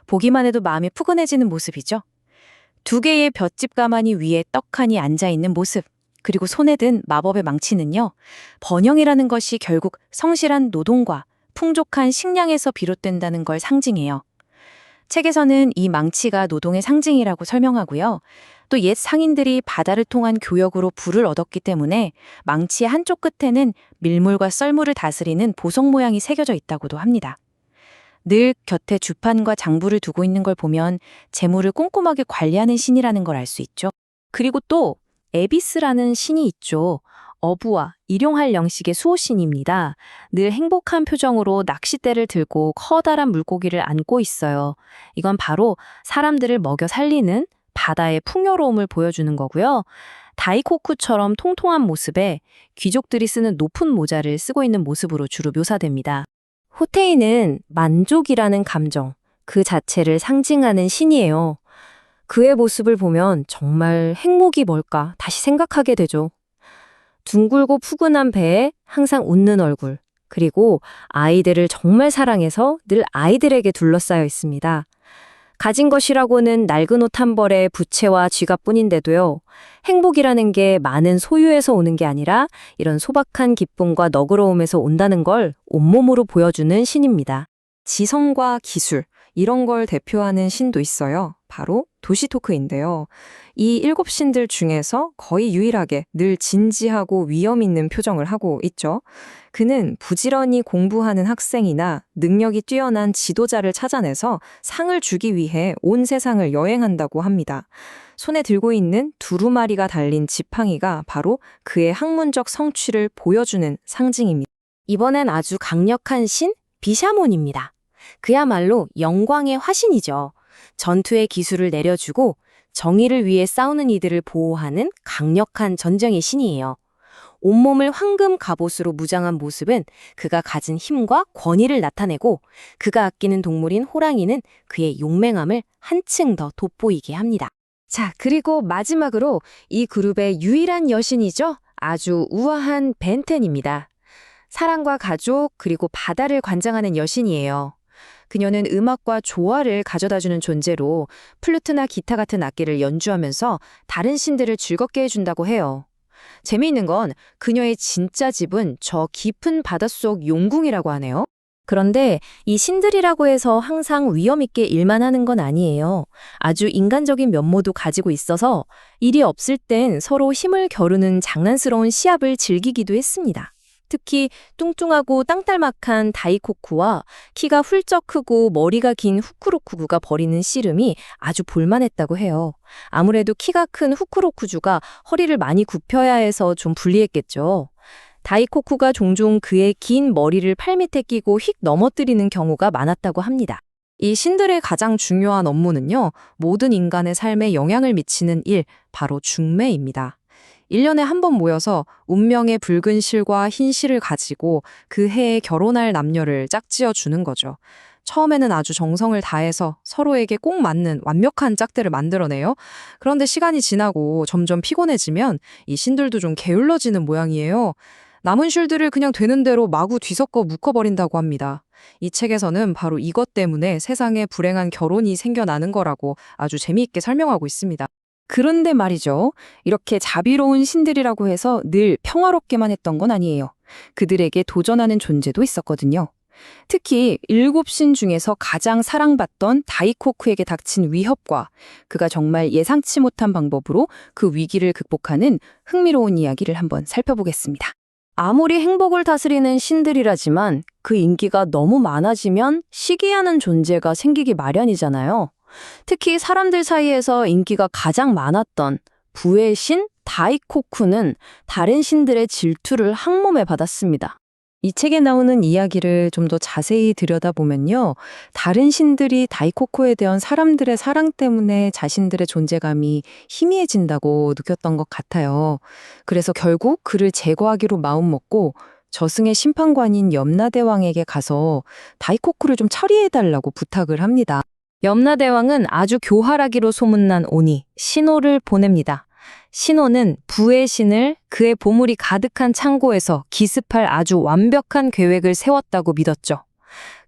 보기만 해도 마음이 푸근해지는 모습이죠. 두 개의 볏짚 가마니 위에 떡하니 앉아있는 모습, 그리고 손에 든 마법의 망치는요, 번영이라는 것이 결국 성실한 노동과 풍족한 식량에서 비롯된다는 걸 상징해요. 책에서는 이 망치가 노동의 상징이라고 설명하고요. 또 옛 상인들이 바다를 통한 교역으로 부를 얻었기 때문에 망치의 한쪽 끝에는 밀물과 썰물을 다스리는 보석 모양이 새겨져 있다고도 합니다. 늘 곁에 주판과 장부를 두고 있는 걸 보면 재물을 꼼꼼하게 관리하는 신이라는 걸 알 수 있죠. 그리고 또 에비스라는 신이 있죠. 어부와 일용할 양식의 수호신입니다. 늘 행복한 표정으로 낚싯대를 들고 커다란 물고기를 안고 있어요. 이건 바로 사람들을 먹여 살리는 바다의 풍요로움을 보여주는 거고요. 다이코쿠처럼 통통한 모습에 귀족들이 쓰는 높은 모자를 쓰고 있는 모습으로 주로 묘사됩니다. 호테이는 만족이라는 감정, 그 자체를 상징하는 신이에요. 그의 모습을 보면 정말 행복이 뭘까 다시 생각하게 되죠. 둥글고 푸근한 배에 항상 웃는 얼굴, 그리고 아이들을 정말 사랑해서 늘 아이들에게 둘러싸여 있습니다. 가진 것이라고는 낡은 옷 한 벌에 부채와 쥐가뿐인데도요. 행복이라는 게 많은 소유에서 오는 게 아니라 이런 소박한 기쁨과 너그러움에서 온다는 걸 온몸으로 보여주는 신입니다. 지성과 기술, 이런 걸 대표하는 신도 있어요. 바로 도시토크인데요. 이 7신들 중에서 거의 유일하게 늘 진지하고 위험 있는 표정을 하고 있죠. 그는 부지런히 공부하는 학생이나 능력이 뛰어난 지도자를 찾아내서 상을 주기 위해 온 세상을 여행한다고 합니다. 손에 들고 있는 두루마리가 달린 지팡이가 바로 그의 학문적 성취를 보여주는 상징입니다. 이번엔 아주 강력한 신, 비샤몬입니다. 그야말로 영광의 화신이죠. 전투의 기술을 내려주고 정의를 위해 싸우는 이들을 보호하는 강력한 전쟁의 신이에요. 온몸을 황금 갑옷으로 무장한 모습은 그가 가진 힘과 권위를 나타내고 그가 아끼는 동물인 호랑이는 그의 용맹함을 한층 더 돋보이게 합니다. 자, 그리고 마지막으로 이 그룹의 유일한 여신이죠. 아주 우아한 벤텐입니다. 사랑과 가족 그리고 바다를 관장하는 여신이에요. 그녀는 음악과 조화를 가져다주는 존재로 플루트나 기타 같은 악기를 연주하면서 다른 신들을 즐겁게 해준다고 해요. 재미있는 건 그녀의 진짜 집은 저 깊은 바닷속 용궁이라고 하네요. 그런데 이 신들이라고 해서 항상 위험 있게 일만 하는 건 아니에요. 아주 인간적인 면모도 가지고 있어서 일이 없을 땐 서로 힘을 겨루는 장난스러운 시합을 즐기기도 했습니다. 특히 뚱뚱하고 땅딸막한 다이코쿠와 키가 훌쩍 크고 머리가 긴 후쿠로쿠구가 벌이는 씨름이 아주 볼만했다고 해요. 아무래도 키가 큰 후쿠로쿠주가 허리를 많이 굽혀야 해서 좀 불리했겠죠. 다이코쿠가 종종 그의 긴 머리를 팔 밑에 끼고 휙 넘어뜨리는 경우가 많았다고 합니다. 이 신들의 가장 중요한 업무는요, 모든 인간의 삶에 영향을 미치는 일, 바로 중매입니다. 1년에 한 번 모여서 운명의 붉은 실과 흰 실을 가지고 그 해에 결혼할 남녀를 짝지어 주는 거죠. 처음에는 아주 정성을 다해서 서로에게 꼭 맞는 완벽한 짝들을 만들어내요. 그런데 시간이 지나고 점점 피곤해지면 이 신들도 좀 게을러지는 모양이에요. 남은 실들을 그냥 되는 대로 마구 뒤섞어 묶어버린다고 합니다. 이 책에서는 바로 이것 때문에 세상에 불행한 결혼이 생겨나는 거라고 아주 재미있게 설명하고 있습니다. 그런데 말이죠. 이렇게 자비로운 신들이라고 해서 늘 평화롭게만 했던 건 아니에요. 그들에게 도전하는 존재도 있었거든요. 특히 7신 중에서 가장 사랑받던 다이코쿠에게 닥친 위협과 그가 정말 예상치 못한 방법으로 그 위기를 극복하는 흥미로운 이야기를 한번 살펴보겠습니다. 아무리 행복을 다스리는 신들이라지만 그 인기가 너무 많아지면 시기하는 존재가 생기기 마련이잖아요. 특히 사람들 사이에서 인기가 가장 많았던 부의 신 다이코쿠는 다른 신들의 질투를 한몸에 받았습니다. 이 책에 나오는 이야기를 좀 더 자세히 들여다보면요. 다른 신들이 다이코쿠에 대한 사람들의 사랑 때문에 자신들의 존재감이 희미해진다고 느꼈던 것 같아요. 그래서 결국 그를 제거하기로 마음먹고 저승의 심판관인 염라대왕에게 가서 다이코쿠를 좀 처리해달라고 부탁을 합니다. 염라대왕은 아주 교활하기로 소문난 오니 신호를 보냅니다. 신호는 부의 신을 그의 보물이 가득한 창고에서 기습할 아주 완벽한 계획을 세웠다고 믿었죠.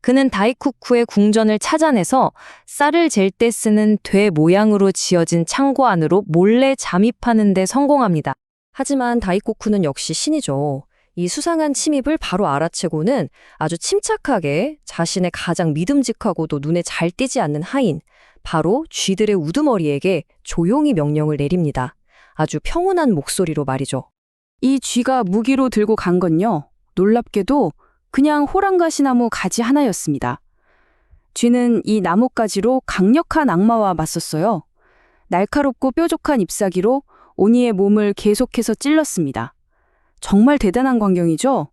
그는 다이코쿠의 궁전을 찾아내서 쌀을 잴 때 쓰는 돼 모양으로 지어진 창고 안으로 몰래 잠입하는 데 성공합니다. 하지만 다이코쿠는 역시 신이죠. 이 수상한 침입을 바로 알아채고는 아주 침착하게 자신의 가장 믿음직하고도 눈에 잘 띄지 않는 하인, 바로 쥐들의 우두머리에게 조용히 명령을 내립니다. 아주 평온한 목소리로 말이죠. 이 쥐가 무기로 들고 간 건요, 놀랍게도 그냥 호랑가시나무 가지 하나였습니다. 쥐는 이 나뭇가지로 강력한 악마와 맞섰어요. 날카롭고 뾰족한 잎사귀로 오니의 몸을 계속해서 찔렀습니다. 정말 대단한 광경이죠?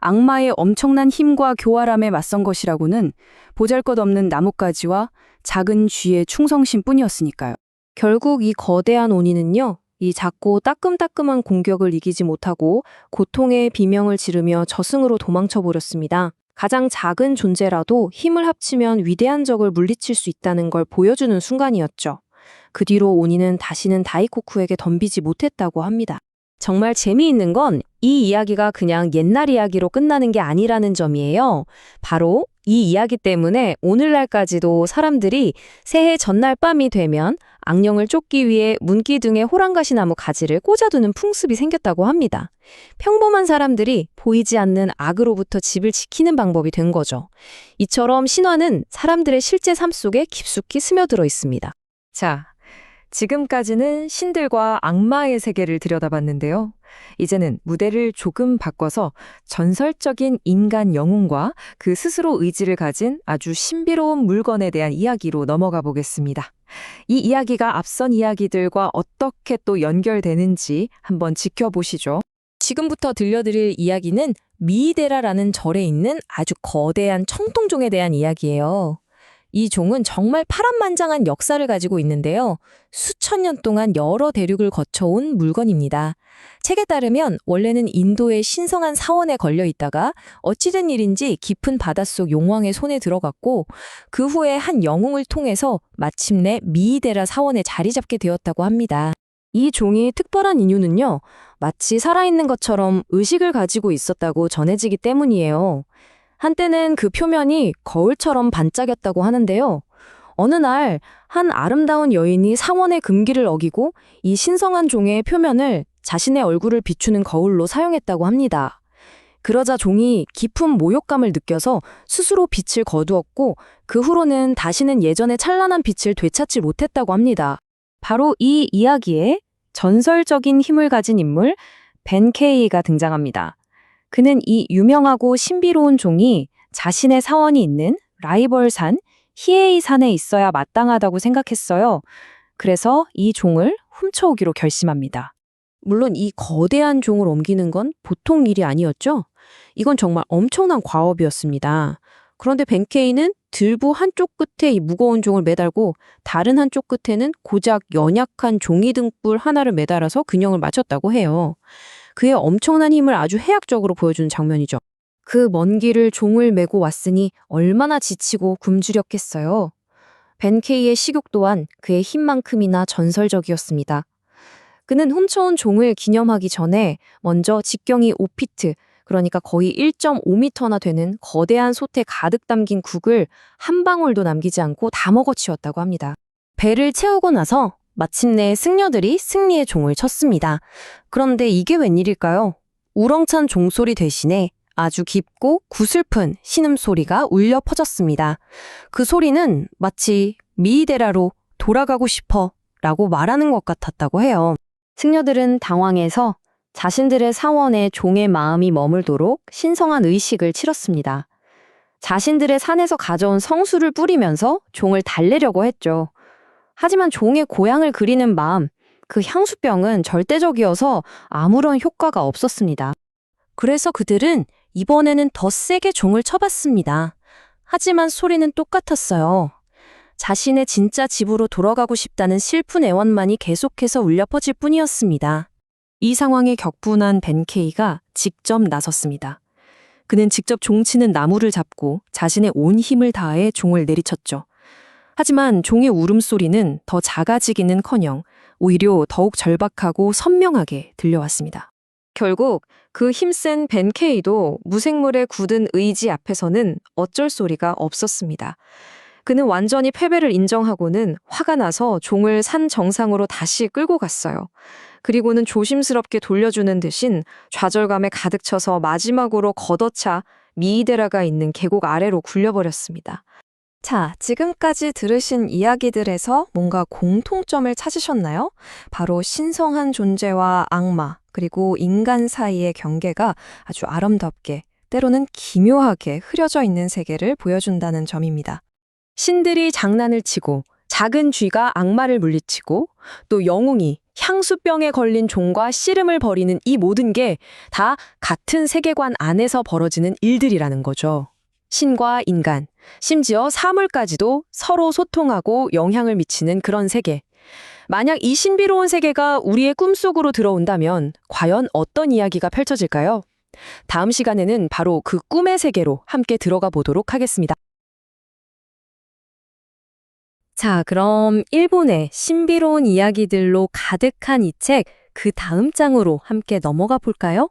악마의 엄청난 힘과 교활함에 맞선 것이라고는 보잘것없는 나뭇가지와 작은 쥐의 충성심뿐이었으니까요. 결국 이 거대한 오니는요. 이 작고 따끔따끔한 공격을 이기지 못하고 고통의 비명을 지르며 저승으로 도망쳐버렸습니다. 가장 작은 존재라도 힘을 합치면 위대한 적을 물리칠 수 있다는 걸 보여주는 순간이었죠. 그 뒤로 오니는 다시는 다이코쿠에게 덤비지 못했다고 합니다. 정말 재미있는 건 이 이야기가 그냥 옛날 이야기로 끝나는 게 아니라는 점이에요. 바로 이 이야기 때문에 오늘날까지도 사람들이 새해 전날 밤이 되면 악령을 쫓기 위해 문기둥에 호랑가시나무 가지를 꽂아두는 풍습이 생겼다고 합니다. 평범한 사람들이 보이지 않는 악으로부터 집을 지키는 방법이 된 거죠. 이처럼 신화는 사람들의 실제 삶 속에 깊숙이 스며들어 있습니다. 자, 지금까지는 신들과 악마의 세계를 들여다봤는데요. 이제는 무대를 조금 바꿔서 전설적인 인간 영웅과 그 스스로 의지를 가진 아주 신비로운 물건에 대한 이야기로 넘어가 보겠습니다. 이 이야기가 앞선 이야기들과 어떻게 또 연결되는지 한번 지켜보시죠. 지금부터 들려드릴 이야기는 미이데라라는 절에 있는 아주 거대한 청동종에 대한 이야기예요. 이 종은 정말 파란만장한 역사를 가지고 있는데요. 수천 년 동안 여러 대륙을 거쳐온 물건입니다. 책에 따르면 원래는 인도의 신성한 사원에 걸려 있다가 어찌된 일인지 깊은 바닷속 용왕의 손에 들어갔고 그 후에 한 영웅을 통해서 마침내 미이데라 사원에 자리 잡게 되었다고 합니다. 이 종이 특별한 이유는요. 마치 살아있는 것처럼 의식을 가지고 있었다고 전해지기 때문이에요. 한때는 그 표면이 거울처럼 반짝였다고 하는데요. 어느 날 한 아름다운 여인이 사원의 금기를 어기고 이 신성한 종의 표면을 자신의 얼굴을 비추는 거울로 사용했다고 합니다. 그러자 종이 깊은 모욕감을 느껴서 스스로 빛을 거두었고 그 후로는 다시는 예전의 찬란한 빛을 되찾지 못했다고 합니다. 바로 이 이야기에 전설적인 힘을 가진 인물 벤케이가 등장합니다. 그는 이 유명하고 신비로운 종이 자신의 사원이 있는 라이벌산 히에이산에 있어야 마땅하다고 생각했어요. 그래서 이 종을 훔쳐오기로 결심합니다. 물론 이 거대한 종을 옮기는 건 보통 일이 아니었죠. 이건 정말 엄청난 과업이었습니다. 그런데 벤케이는 들부 한쪽 끝에 이 무거운 종을 매달고 다른 한쪽 끝에는 고작 연약한 종이 등불 하나를 매달아서 균형을 맞췄다고 해요. 그의 엄청난 힘을 아주 해학적으로 보여주는 장면이죠. 그 먼 길을 종을 메고 왔으니 얼마나 지치고 굶주렸겠어요. 벤케이의 식욕 또한 그의 힘만큼이나 전설적이었습니다. 그는 훔쳐온 종을 기념하기 전에 먼저 직경이 5피트, 그러니까 거의 1.5m나 되는 거대한 솥에 가득 담긴 국을 한 방울도 남기지 않고 다 먹어치웠다고 합니다. 배를 채우고 나서 마침내 승려들이 승리의 종을 쳤습니다. 그런데 이게 웬일일까요? 우렁찬 종소리 대신에 아주 깊고 구슬픈 신음소리가 울려 퍼졌습니다. 그 소리는 마치 미이데라로 돌아가고 싶어 라고 말하는 것 같았다고 해요. 승려들은 당황해서 자신들의 사원에 종의 마음이 머물도록 신성한 의식을 치렀습니다. 자신들의 산에서 가져온 성수를 뿌리면서 종을 달래려고 했죠. 하지만 종의 고향을 그리는 마음, 그 향수병은 절대적이어서 아무런 효과가 없었습니다. 그래서 그들은 이번에는 더 세게 종을 쳐봤습니다. 하지만 소리는 똑같았어요. 자신의 진짜 집으로 돌아가고 싶다는 슬픈 애원만이 계속해서 울려 퍼질 뿐이었습니다. 이 상황에 격분한 벤케이가 직접 나섰습니다. 그는 직접 종치는 나무를 잡고 자신의 온 힘을 다해 종을 내리쳤죠. 하지만 종의 울음소리는 더 작아지기는커녕 오히려 더욱 절박하고 선명하게 들려왔습니다. 결국 그 힘센 벤케이도 무생물의 굳은 의지 앞에서는 어쩔 소리가 없었습니다. 그는 완전히 패배를 인정하고는 화가 나서 종을 산 정상으로 다시 끌고 갔어요. 그리고는 조심스럽게 돌려주는 대신 좌절감에 가득 차서 마지막으로 걷어차 미이데라가 있는 계곡 아래로 굴려버렸습니다. 자, 지금까지 들으신 이야기들에서 뭔가 공통점을 찾으셨나요? 바로 신성한 존재와 악마, 그리고 인간 사이의 경계가 아주 아름답게, 때로는 기묘하게 흐려져 있는 세계를 보여준다는 점입니다. 신들이 장난을 치고 작은 쥐가 악마를 물리치고 또 영웅이 향수병에 걸린 종과 씨름을 벌이는 이 모든 게 다 같은 세계관 안에서 벌어지는 일들이라는 거죠. 신과 인간, 심지어 사물까지도 서로 소통하고 영향을 미치는 그런 세계. 만약 이 신비로운 세계가 우리의 꿈속으로 들어온다면 과연 어떤 이야기가 펼쳐질까요? 다음 시간에는 바로 그 꿈의 세계로 함께 들어가 보도록 하겠습니다. 자, 그럼 일본의 신비로운 이야기들로 가득한 이 책, 그 다음 장으로 함께 넘어가 볼까요?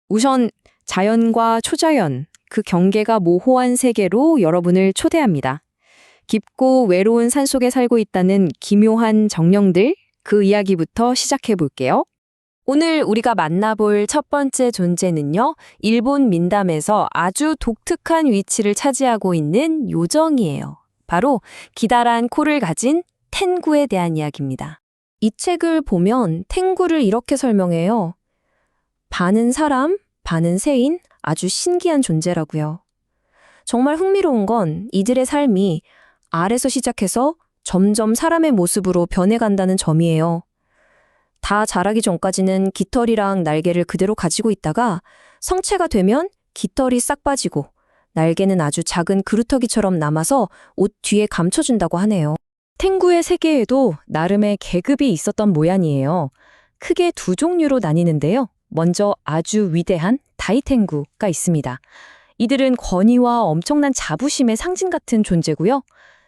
우선 자연과 초자연, 그 경계가 모호한 세계로 여러분을 초대합니다. 깊고 외로운 산속에 살고 있다는 기묘한 정령들, 그 이야기부터 시작해 볼게요. 오늘 우리가 만나볼 첫 번째 존재는요, 일본 민담에서 아주 독특한 위치를 차지하고 있는 요정이에요. 바로 기다란 코를 가진 텐구에 대한 이야기입니다. 이 책을 보면 텐구를 이렇게 설명해요. 반은 사람, 반은 새인, 아주 신기한 존재라고요. 정말 흥미로운 건 이들의 삶이 알에서 시작해서 점점 사람의 모습으로 변해간다는 점이에요. 다 자라기 전까지는 깃털이랑 날개를 그대로 가지고 있다가 성체가 되면 깃털이 싹 빠지고 날개는 아주 작은 그루터기처럼 남아서 옷 뒤에 감춰준다고 하네요. 텐구의 세계에도 나름의 계급이 있었던 모양이에요. 크게 두 종류로 나뉘는데요. 먼저 아주 위대한 다이텐구가 있습니다. 이들은 권위와 엄청난 자부심의 상징 같은 존재고요.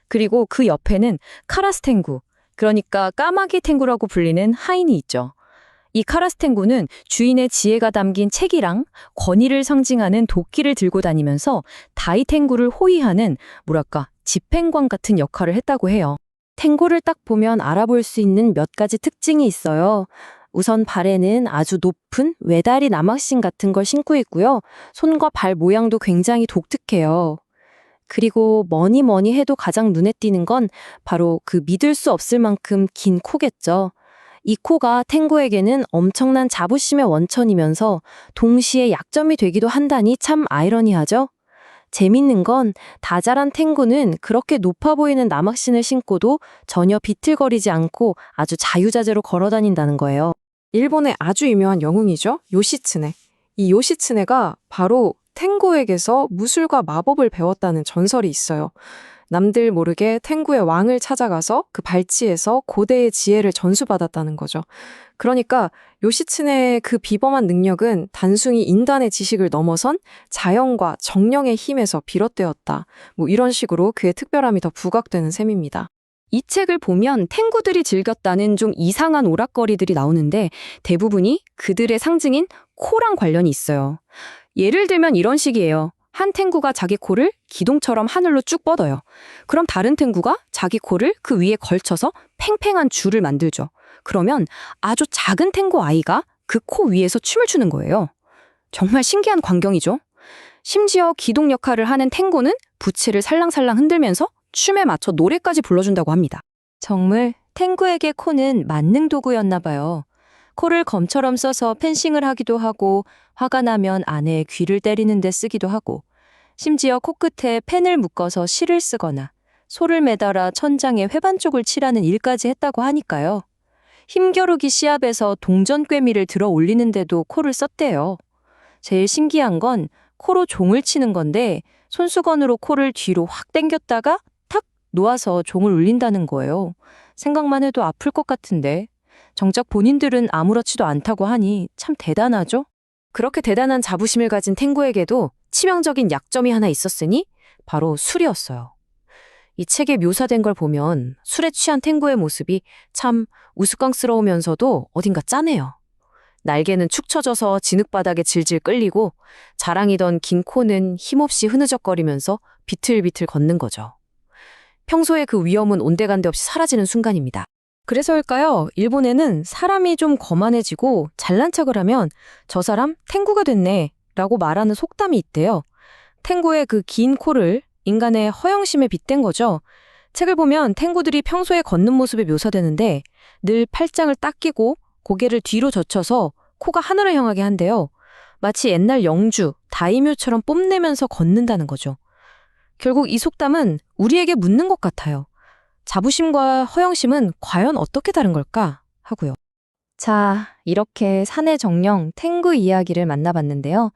그리고 그 옆에는 카라스텐구, 그러니까 까마귀 탱구라고 불리는 하인이 있죠. 이 카라스텐구는 주인의 지혜가 담긴 책이랑 권위를 상징하는 도끼를 들고 다니면서 다이텐구를 호위하는 뭐랄까 집행관 같은 역할을 했다고 해요. 탱구를 딱 보면 알아볼 수 있는 몇 가지 특징이 있어요. 우선 발에는 아주 높은 외다리 나막신 같은 걸 신고 있고요. 손과 발 모양도 굉장히 독특해요. 그리고 뭐니 뭐니 해도 가장 눈에 띄는 건 바로 그 믿을 수 없을 만큼 긴 코겠죠. 이 코가 탱고에게는 엄청난 자부심의 원천이면서 동시에 약점이 되기도 한다니 참 아이러니하죠. 재밌는 건 다 자란 탱고는 그렇게 높아 보이는 나막신을 신고도 전혀 비틀거리지 않고 아주 자유자재로 걸어 다닌다는 거예요. 일본의 아주 유명한 영웅이죠. 요시츠네. 이 요시츠네가 바로 탱고에게서 무술과 마법을 배웠다는 전설이 있어요. 남들 모르게 탱고의 왕을 찾아가서 그 발치에서 고대의 지혜를 전수받았다는 거죠. 그러니까 요시츠네의 그 비범한 능력은 단순히 인간의 지식을 넘어선 자연과 정령의 힘에서 비롯되었다. 뭐 이런 식으로 그의 특별함이 더 부각되는 셈입니다. 이 책을 보면 탱구들이 즐겼다는 좀 이상한 오락거리들이 나오는데 대부분이 그들의 상징인 코랑 관련이 있어요. 예를 들면 이런 식이에요. 한 탱구가 자기 코를 기둥처럼 하늘로 쭉 뻗어요. 그럼 다른 탱구가 자기 코를 그 위에 걸쳐서 팽팽한 줄을 만들죠. 그러면 아주 작은 탱구 아이가 그 코 위에서 춤을 추는 거예요. 정말 신기한 광경이죠. 심지어 기둥 역할을 하는 탱고는 부채를 살랑살랑 흔들면서 춤에 맞춰 노래까지 불러준다고 합니다. 정말 탱고에게 코는 만능 도구였나 봐요. 코를 검처럼 써서 펜싱을 하기도 하고 화가 나면 아내의 귀를 때리는 데 쓰기도 하고 심지어 코끝에 펜을 묶어서 실을 쓰거나 소를 매달아 천장에 회반 쪽을 칠하는 일까지 했다고 하니까요. 힘겨루기 시합에서 동전꿰미를 들어 올리는데도 코를 썼대요. 제일 신기한 건 코로 종을 치는 건데 손수건으로 코를 뒤로 확 당겼다가 탁 놓아서 종을 울린다는 거예요. 생각만 해도 아플 것 같은데 정작 본인들은 아무렇지도 않다고 하니 참 대단하죠? 그렇게 대단한 자부심을 가진 탱고에게도 치명적인 약점이 하나 있었으니 바로 술이었어요. 이 책에 묘사된 걸 보면 술에 취한 탱고의 모습이 참 우스꽝스러우면서도 어딘가 짠해요. 날개는 축 처져서 진흙바닥에 질질 끌리고 자랑이던 긴 코는 힘없이 흐느적거리면서 비틀비틀 걷는 거죠. 평소에 그 위험은 온데간데 없이 사라지는 순간입니다. 그래서일까요? 일본에는 사람이 좀 거만해지고 잘난 척을 하면 저 사람 탱구가 됐네 라고 말하는 속담이 있대요. 탱구의 그 긴 코를 인간의 허영심에 빗댄 거죠. 책을 보면 탱구들이 평소에 걷는 모습이 묘사되는데 늘 팔짱을 딱 끼고 고개를 뒤로 젖혀서 코가 하늘을 향하게 한대요. 마치 옛날 영주, 다이묘처럼 뽐내면서 걷는다는 거죠. 결국 이 속담은 우리에게 묻는 것 같아요. 자부심과 허영심은 과연 어떻게 다른 걸까 하고요. 자, 이렇게 산의 정령 탱구 이야기를 만나봤는데요.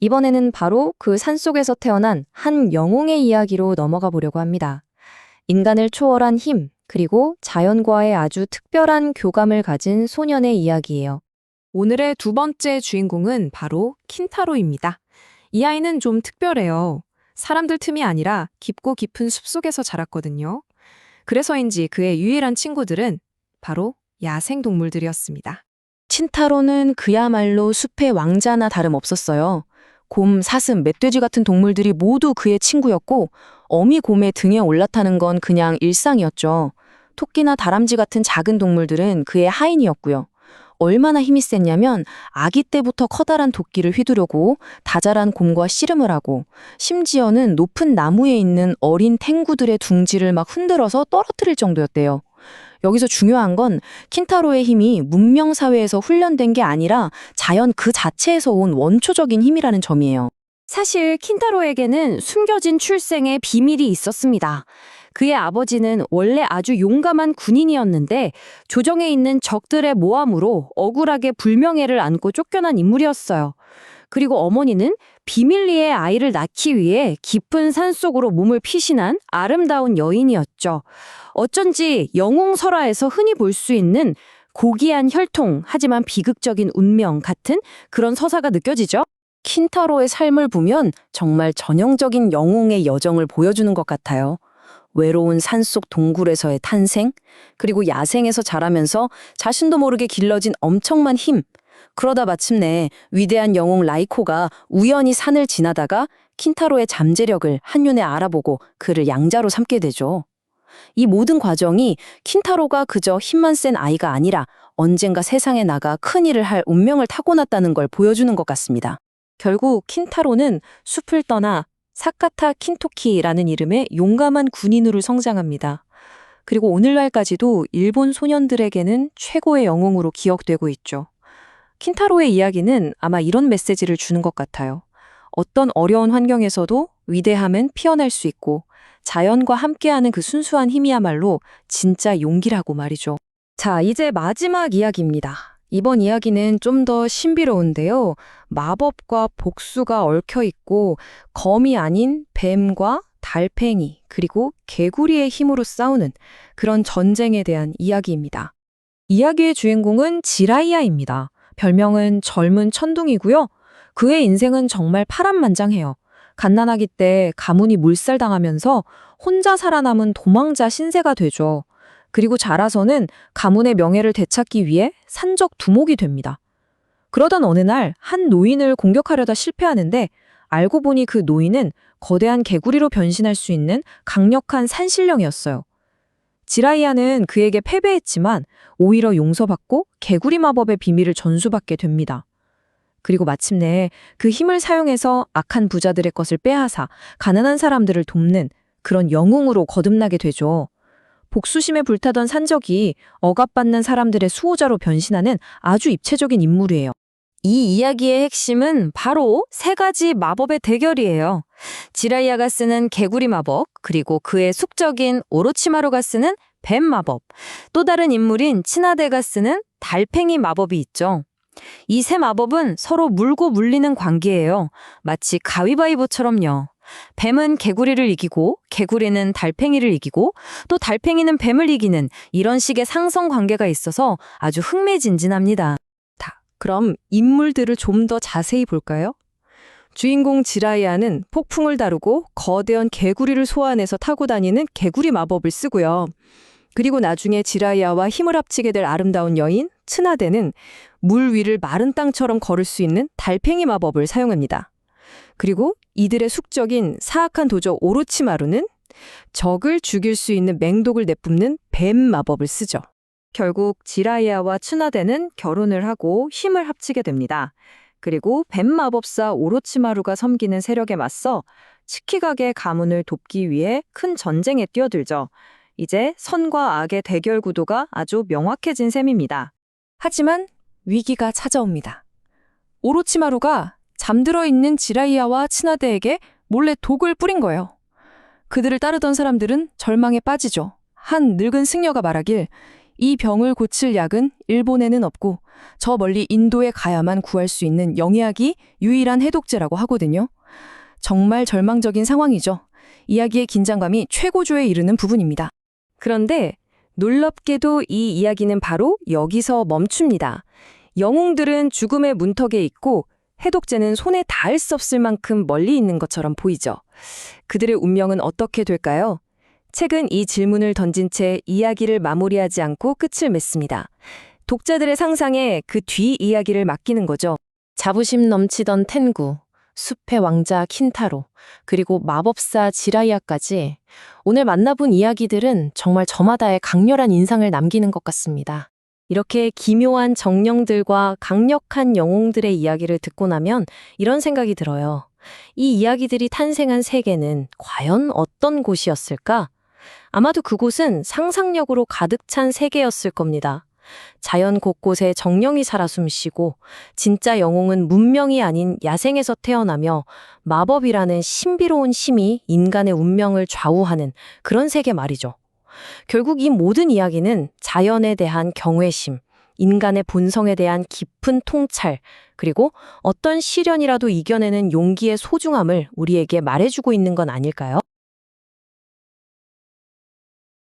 이번에는 바로 그 산속에서 태어난 한 영웅의 이야기로 넘어가 보려고 합니다. 인간을 초월한 힘, 그리고 자연과의 아주 특별한 교감을 가진 소년의 이야기예요. 오늘의 두 번째 주인공은 바로 킨타로입니다. 이 아이는 좀 특별해요. 사람들 틈이 아니라 깊고 깊은 숲속에서 자랐거든요. 그래서인지 그의 유일한 친구들은 바로 야생동물들이었습니다. 킨타로는 그야말로 숲의 왕자나 다름없었어요. 곰, 사슴, 멧돼지 같은 동물들이 모두 그의 친구였고 어미 곰의 등에 올라타는 건 그냥 일상이었죠. 토끼나 다람쥐 같은 작은 동물들은 그의 하인이었고요. 얼마나 힘이 셌냐면 아기 때부터 커다란 도끼를 휘두르고 다자란 곰과 씨름을 하고 심지어는 높은 나무에 있는 어린 탱구들의 둥지를 막 흔들어서 떨어뜨릴 정도였대요. 여기서 중요한 건 킨타로의 힘이 문명사회에서 훈련된 게 아니라 자연 그 자체에서 온 원초적인 힘이라는 점이에요. 사실 킨타로에게는 숨겨진 출생의 비밀이 있었습니다. 그의 아버지는 원래 아주 용감한 군인이었는데 조정에 있는 적들의 모함으로 억울하게 불명예를 안고 쫓겨난 인물이었어요. 그리고 어머니는 비밀리에 아이를 낳기 위해 깊은 산속으로 몸을 피신한 아름다운 여인이었죠. 어쩐지 영웅설화에서 흔히 볼 수 있는 고귀한 혈통 하지만 비극적인 운명 같은 그런 서사가 느껴지죠. 킨타로의 삶을 보면 정말 전형적인 영웅의 여정을 보여주는 것 같아요. 외로운 산속 동굴에서의 탄생, 그리고 야생에서 자라면서 자신도 모르게 길러진 엄청난 힘. 그러다 마침내 위대한 영웅 라이코가 우연히 산을 지나다가 킨타로의 잠재력을 한눈에 알아보고 그를 양자로 삼게 되죠. 이 모든 과정이 킨타로가 그저 힘만 센 아이가 아니라 언젠가 세상에 나가 큰 일을 할 운명을 타고났다는 걸 보여주는 것 같습니다. 결국 킨타로는 숲을 떠나 사카타 킨토키라는 이름의 용감한 군인으로 성장합니다. 그리고 오늘날까지도 일본 소년들에게는 최고의 영웅으로 기억되고 있죠. 킨타로의 이야기는 아마 이런 메시지를 주는 것 같아요. 어떤 어려운 환경에서도 위대함은 피어날 수 있고 자연과 함께하는 그 순수한 힘이야말로 진짜 용기라고 말이죠. 자, 이제 마지막 이야기입니다. 이번 이야기는 좀 더 신비로운데요. 마법과 복수가 얽혀 있고 검이 아닌 뱀과 달팽이 그리고 개구리의 힘으로 싸우는 그런 전쟁에 대한 이야기입니다. 이야기의 주인공은 지라이아입니다. 별명은 젊은 천둥이고요. 그의 인생은 정말 파란만장해요. 갓난아기 때 가문이 몰살당하면서 혼자 살아남은 도망자 신세가 되죠. 그리고 자라서는 가문의 명예를 되찾기 위해 산적 두목이 됩니다. 그러던 어느 날 한 노인을 공격하려다 실패하는데 알고 보니 그 노인은 거대한 개구리로 변신할 수 있는 강력한 산신령이었어요. 지라이아는 그에게 패배했지만 오히려 용서받고 개구리 마법의 비밀을 전수받게 됩니다. 그리고 마침내 그 힘을 사용해서 악한 부자들의 것을 빼앗아 가난한 사람들을 돕는 그런 영웅으로 거듭나게 되죠. 복수심에 불타던 산적이 억압받는 사람들의 수호자로 변신하는 아주 입체적인 인물이에요. 이 이야기의 핵심은 바로 세 가지 마법의 대결이에요. 지라이아가 쓰는 개구리 마법, 그리고 그의 숙적인 오로치마루가 쓰는 뱀 마법, 또 다른 인물인 치나데가 쓰는 달팽이 마법이 있죠. 이 세 마법은 서로 물고 물리는 관계예요. 마치 가위바위보처럼요. 뱀은 개구리를 이기고 개구리는 달팽이를 이기고 또 달팽이는 뱀을 이기는 이런 식의 상성 관계가 있어서 아주 흥미진진합니다. 그럼 인물들을 좀 더 자세히 볼까요? 주인공 지라이아는 폭풍을 다루고 거대한 개구리를 소환해서 타고 다니는 개구리 마법을 쓰고요. 그리고 나중에 지라이아와 힘을 합치게 될 아름다운 여인 츠나데는 물 위를 마른 땅처럼 걸을 수 있는 달팽이 마법을 사용합니다. 그리고 이들의 숙적인 사악한 도적 오로치마루는 적을 죽일 수 있는 맹독을 내뿜는 뱀 마법을 쓰죠. 결국 지라이아와 츠나데는 결혼을 하고 힘을 합치게 됩니다. 그리고 뱀 마법사 오로치마루가 섬기는 세력에 맞서 치키가게 가문을 돕기 위해 큰 전쟁에 뛰어들죠. 이제 선과 악의 대결 구도가 아주 명확해진 셈입니다. 하지만 위기가 찾아옵니다. 오로치마루가 잠들어 있는 지라이아와 츠나데에게 몰래 독을 뿌린 거예요. 그들을 따르던 사람들은 절망에 빠지죠. 한 늙은 승려가 말하길 이 병을 고칠 약은 일본에는 없고 저 멀리 인도에 가야만 구할 수 있는 영약이 유일한 해독제라고 하거든요. 정말 절망적인 상황이죠. 이야기의 긴장감이 최고조에 이르는 부분입니다. 그런데 놀랍게도 이 이야기는 바로 여기서 멈춥니다. 영웅들은 죽음의 문턱에 있고 해독제는 손에 닿을 수 없을 만큼 멀리 있는 것처럼 보이죠. 그들의 운명은 어떻게 될까요? 책은 이 질문을 던진 채 이야기를 마무리하지 않고 끝을 맺습니다. 독자들의 상상에 그 뒤 이야기를 맡기는 거죠. 자부심 넘치던 텐구, 숲의 왕자 킨타로, 그리고 마법사 지라이아까지 오늘 만나본 이야기들은 정말 저마다의 강렬한 인상을 남기는 것 같습니다. 이렇게 기묘한 정령들과 강력한 영웅들의 이야기를 듣고 나면 이런 생각이 들어요. 이 이야기들이 탄생한 세계는 과연 어떤 곳이었을까? 아마도 그곳은 상상력으로 가득 찬 세계였을 겁니다. 자연 곳곳에 정령이 살아 숨쉬고 진짜 영웅은 문명이 아닌 야생에서 태어나며 마법이라는 신비로운 힘이 인간의 운명을 좌우하는 그런 세계 말이죠. 결국 이 모든 이야기는 자연에 대한 경외심, 인간의 본성에 대한 깊은 통찰, 그리고 어떤 시련이라도 이겨내는 용기의 소중함을 우리에게 말해주고 있는 건 아닐까요?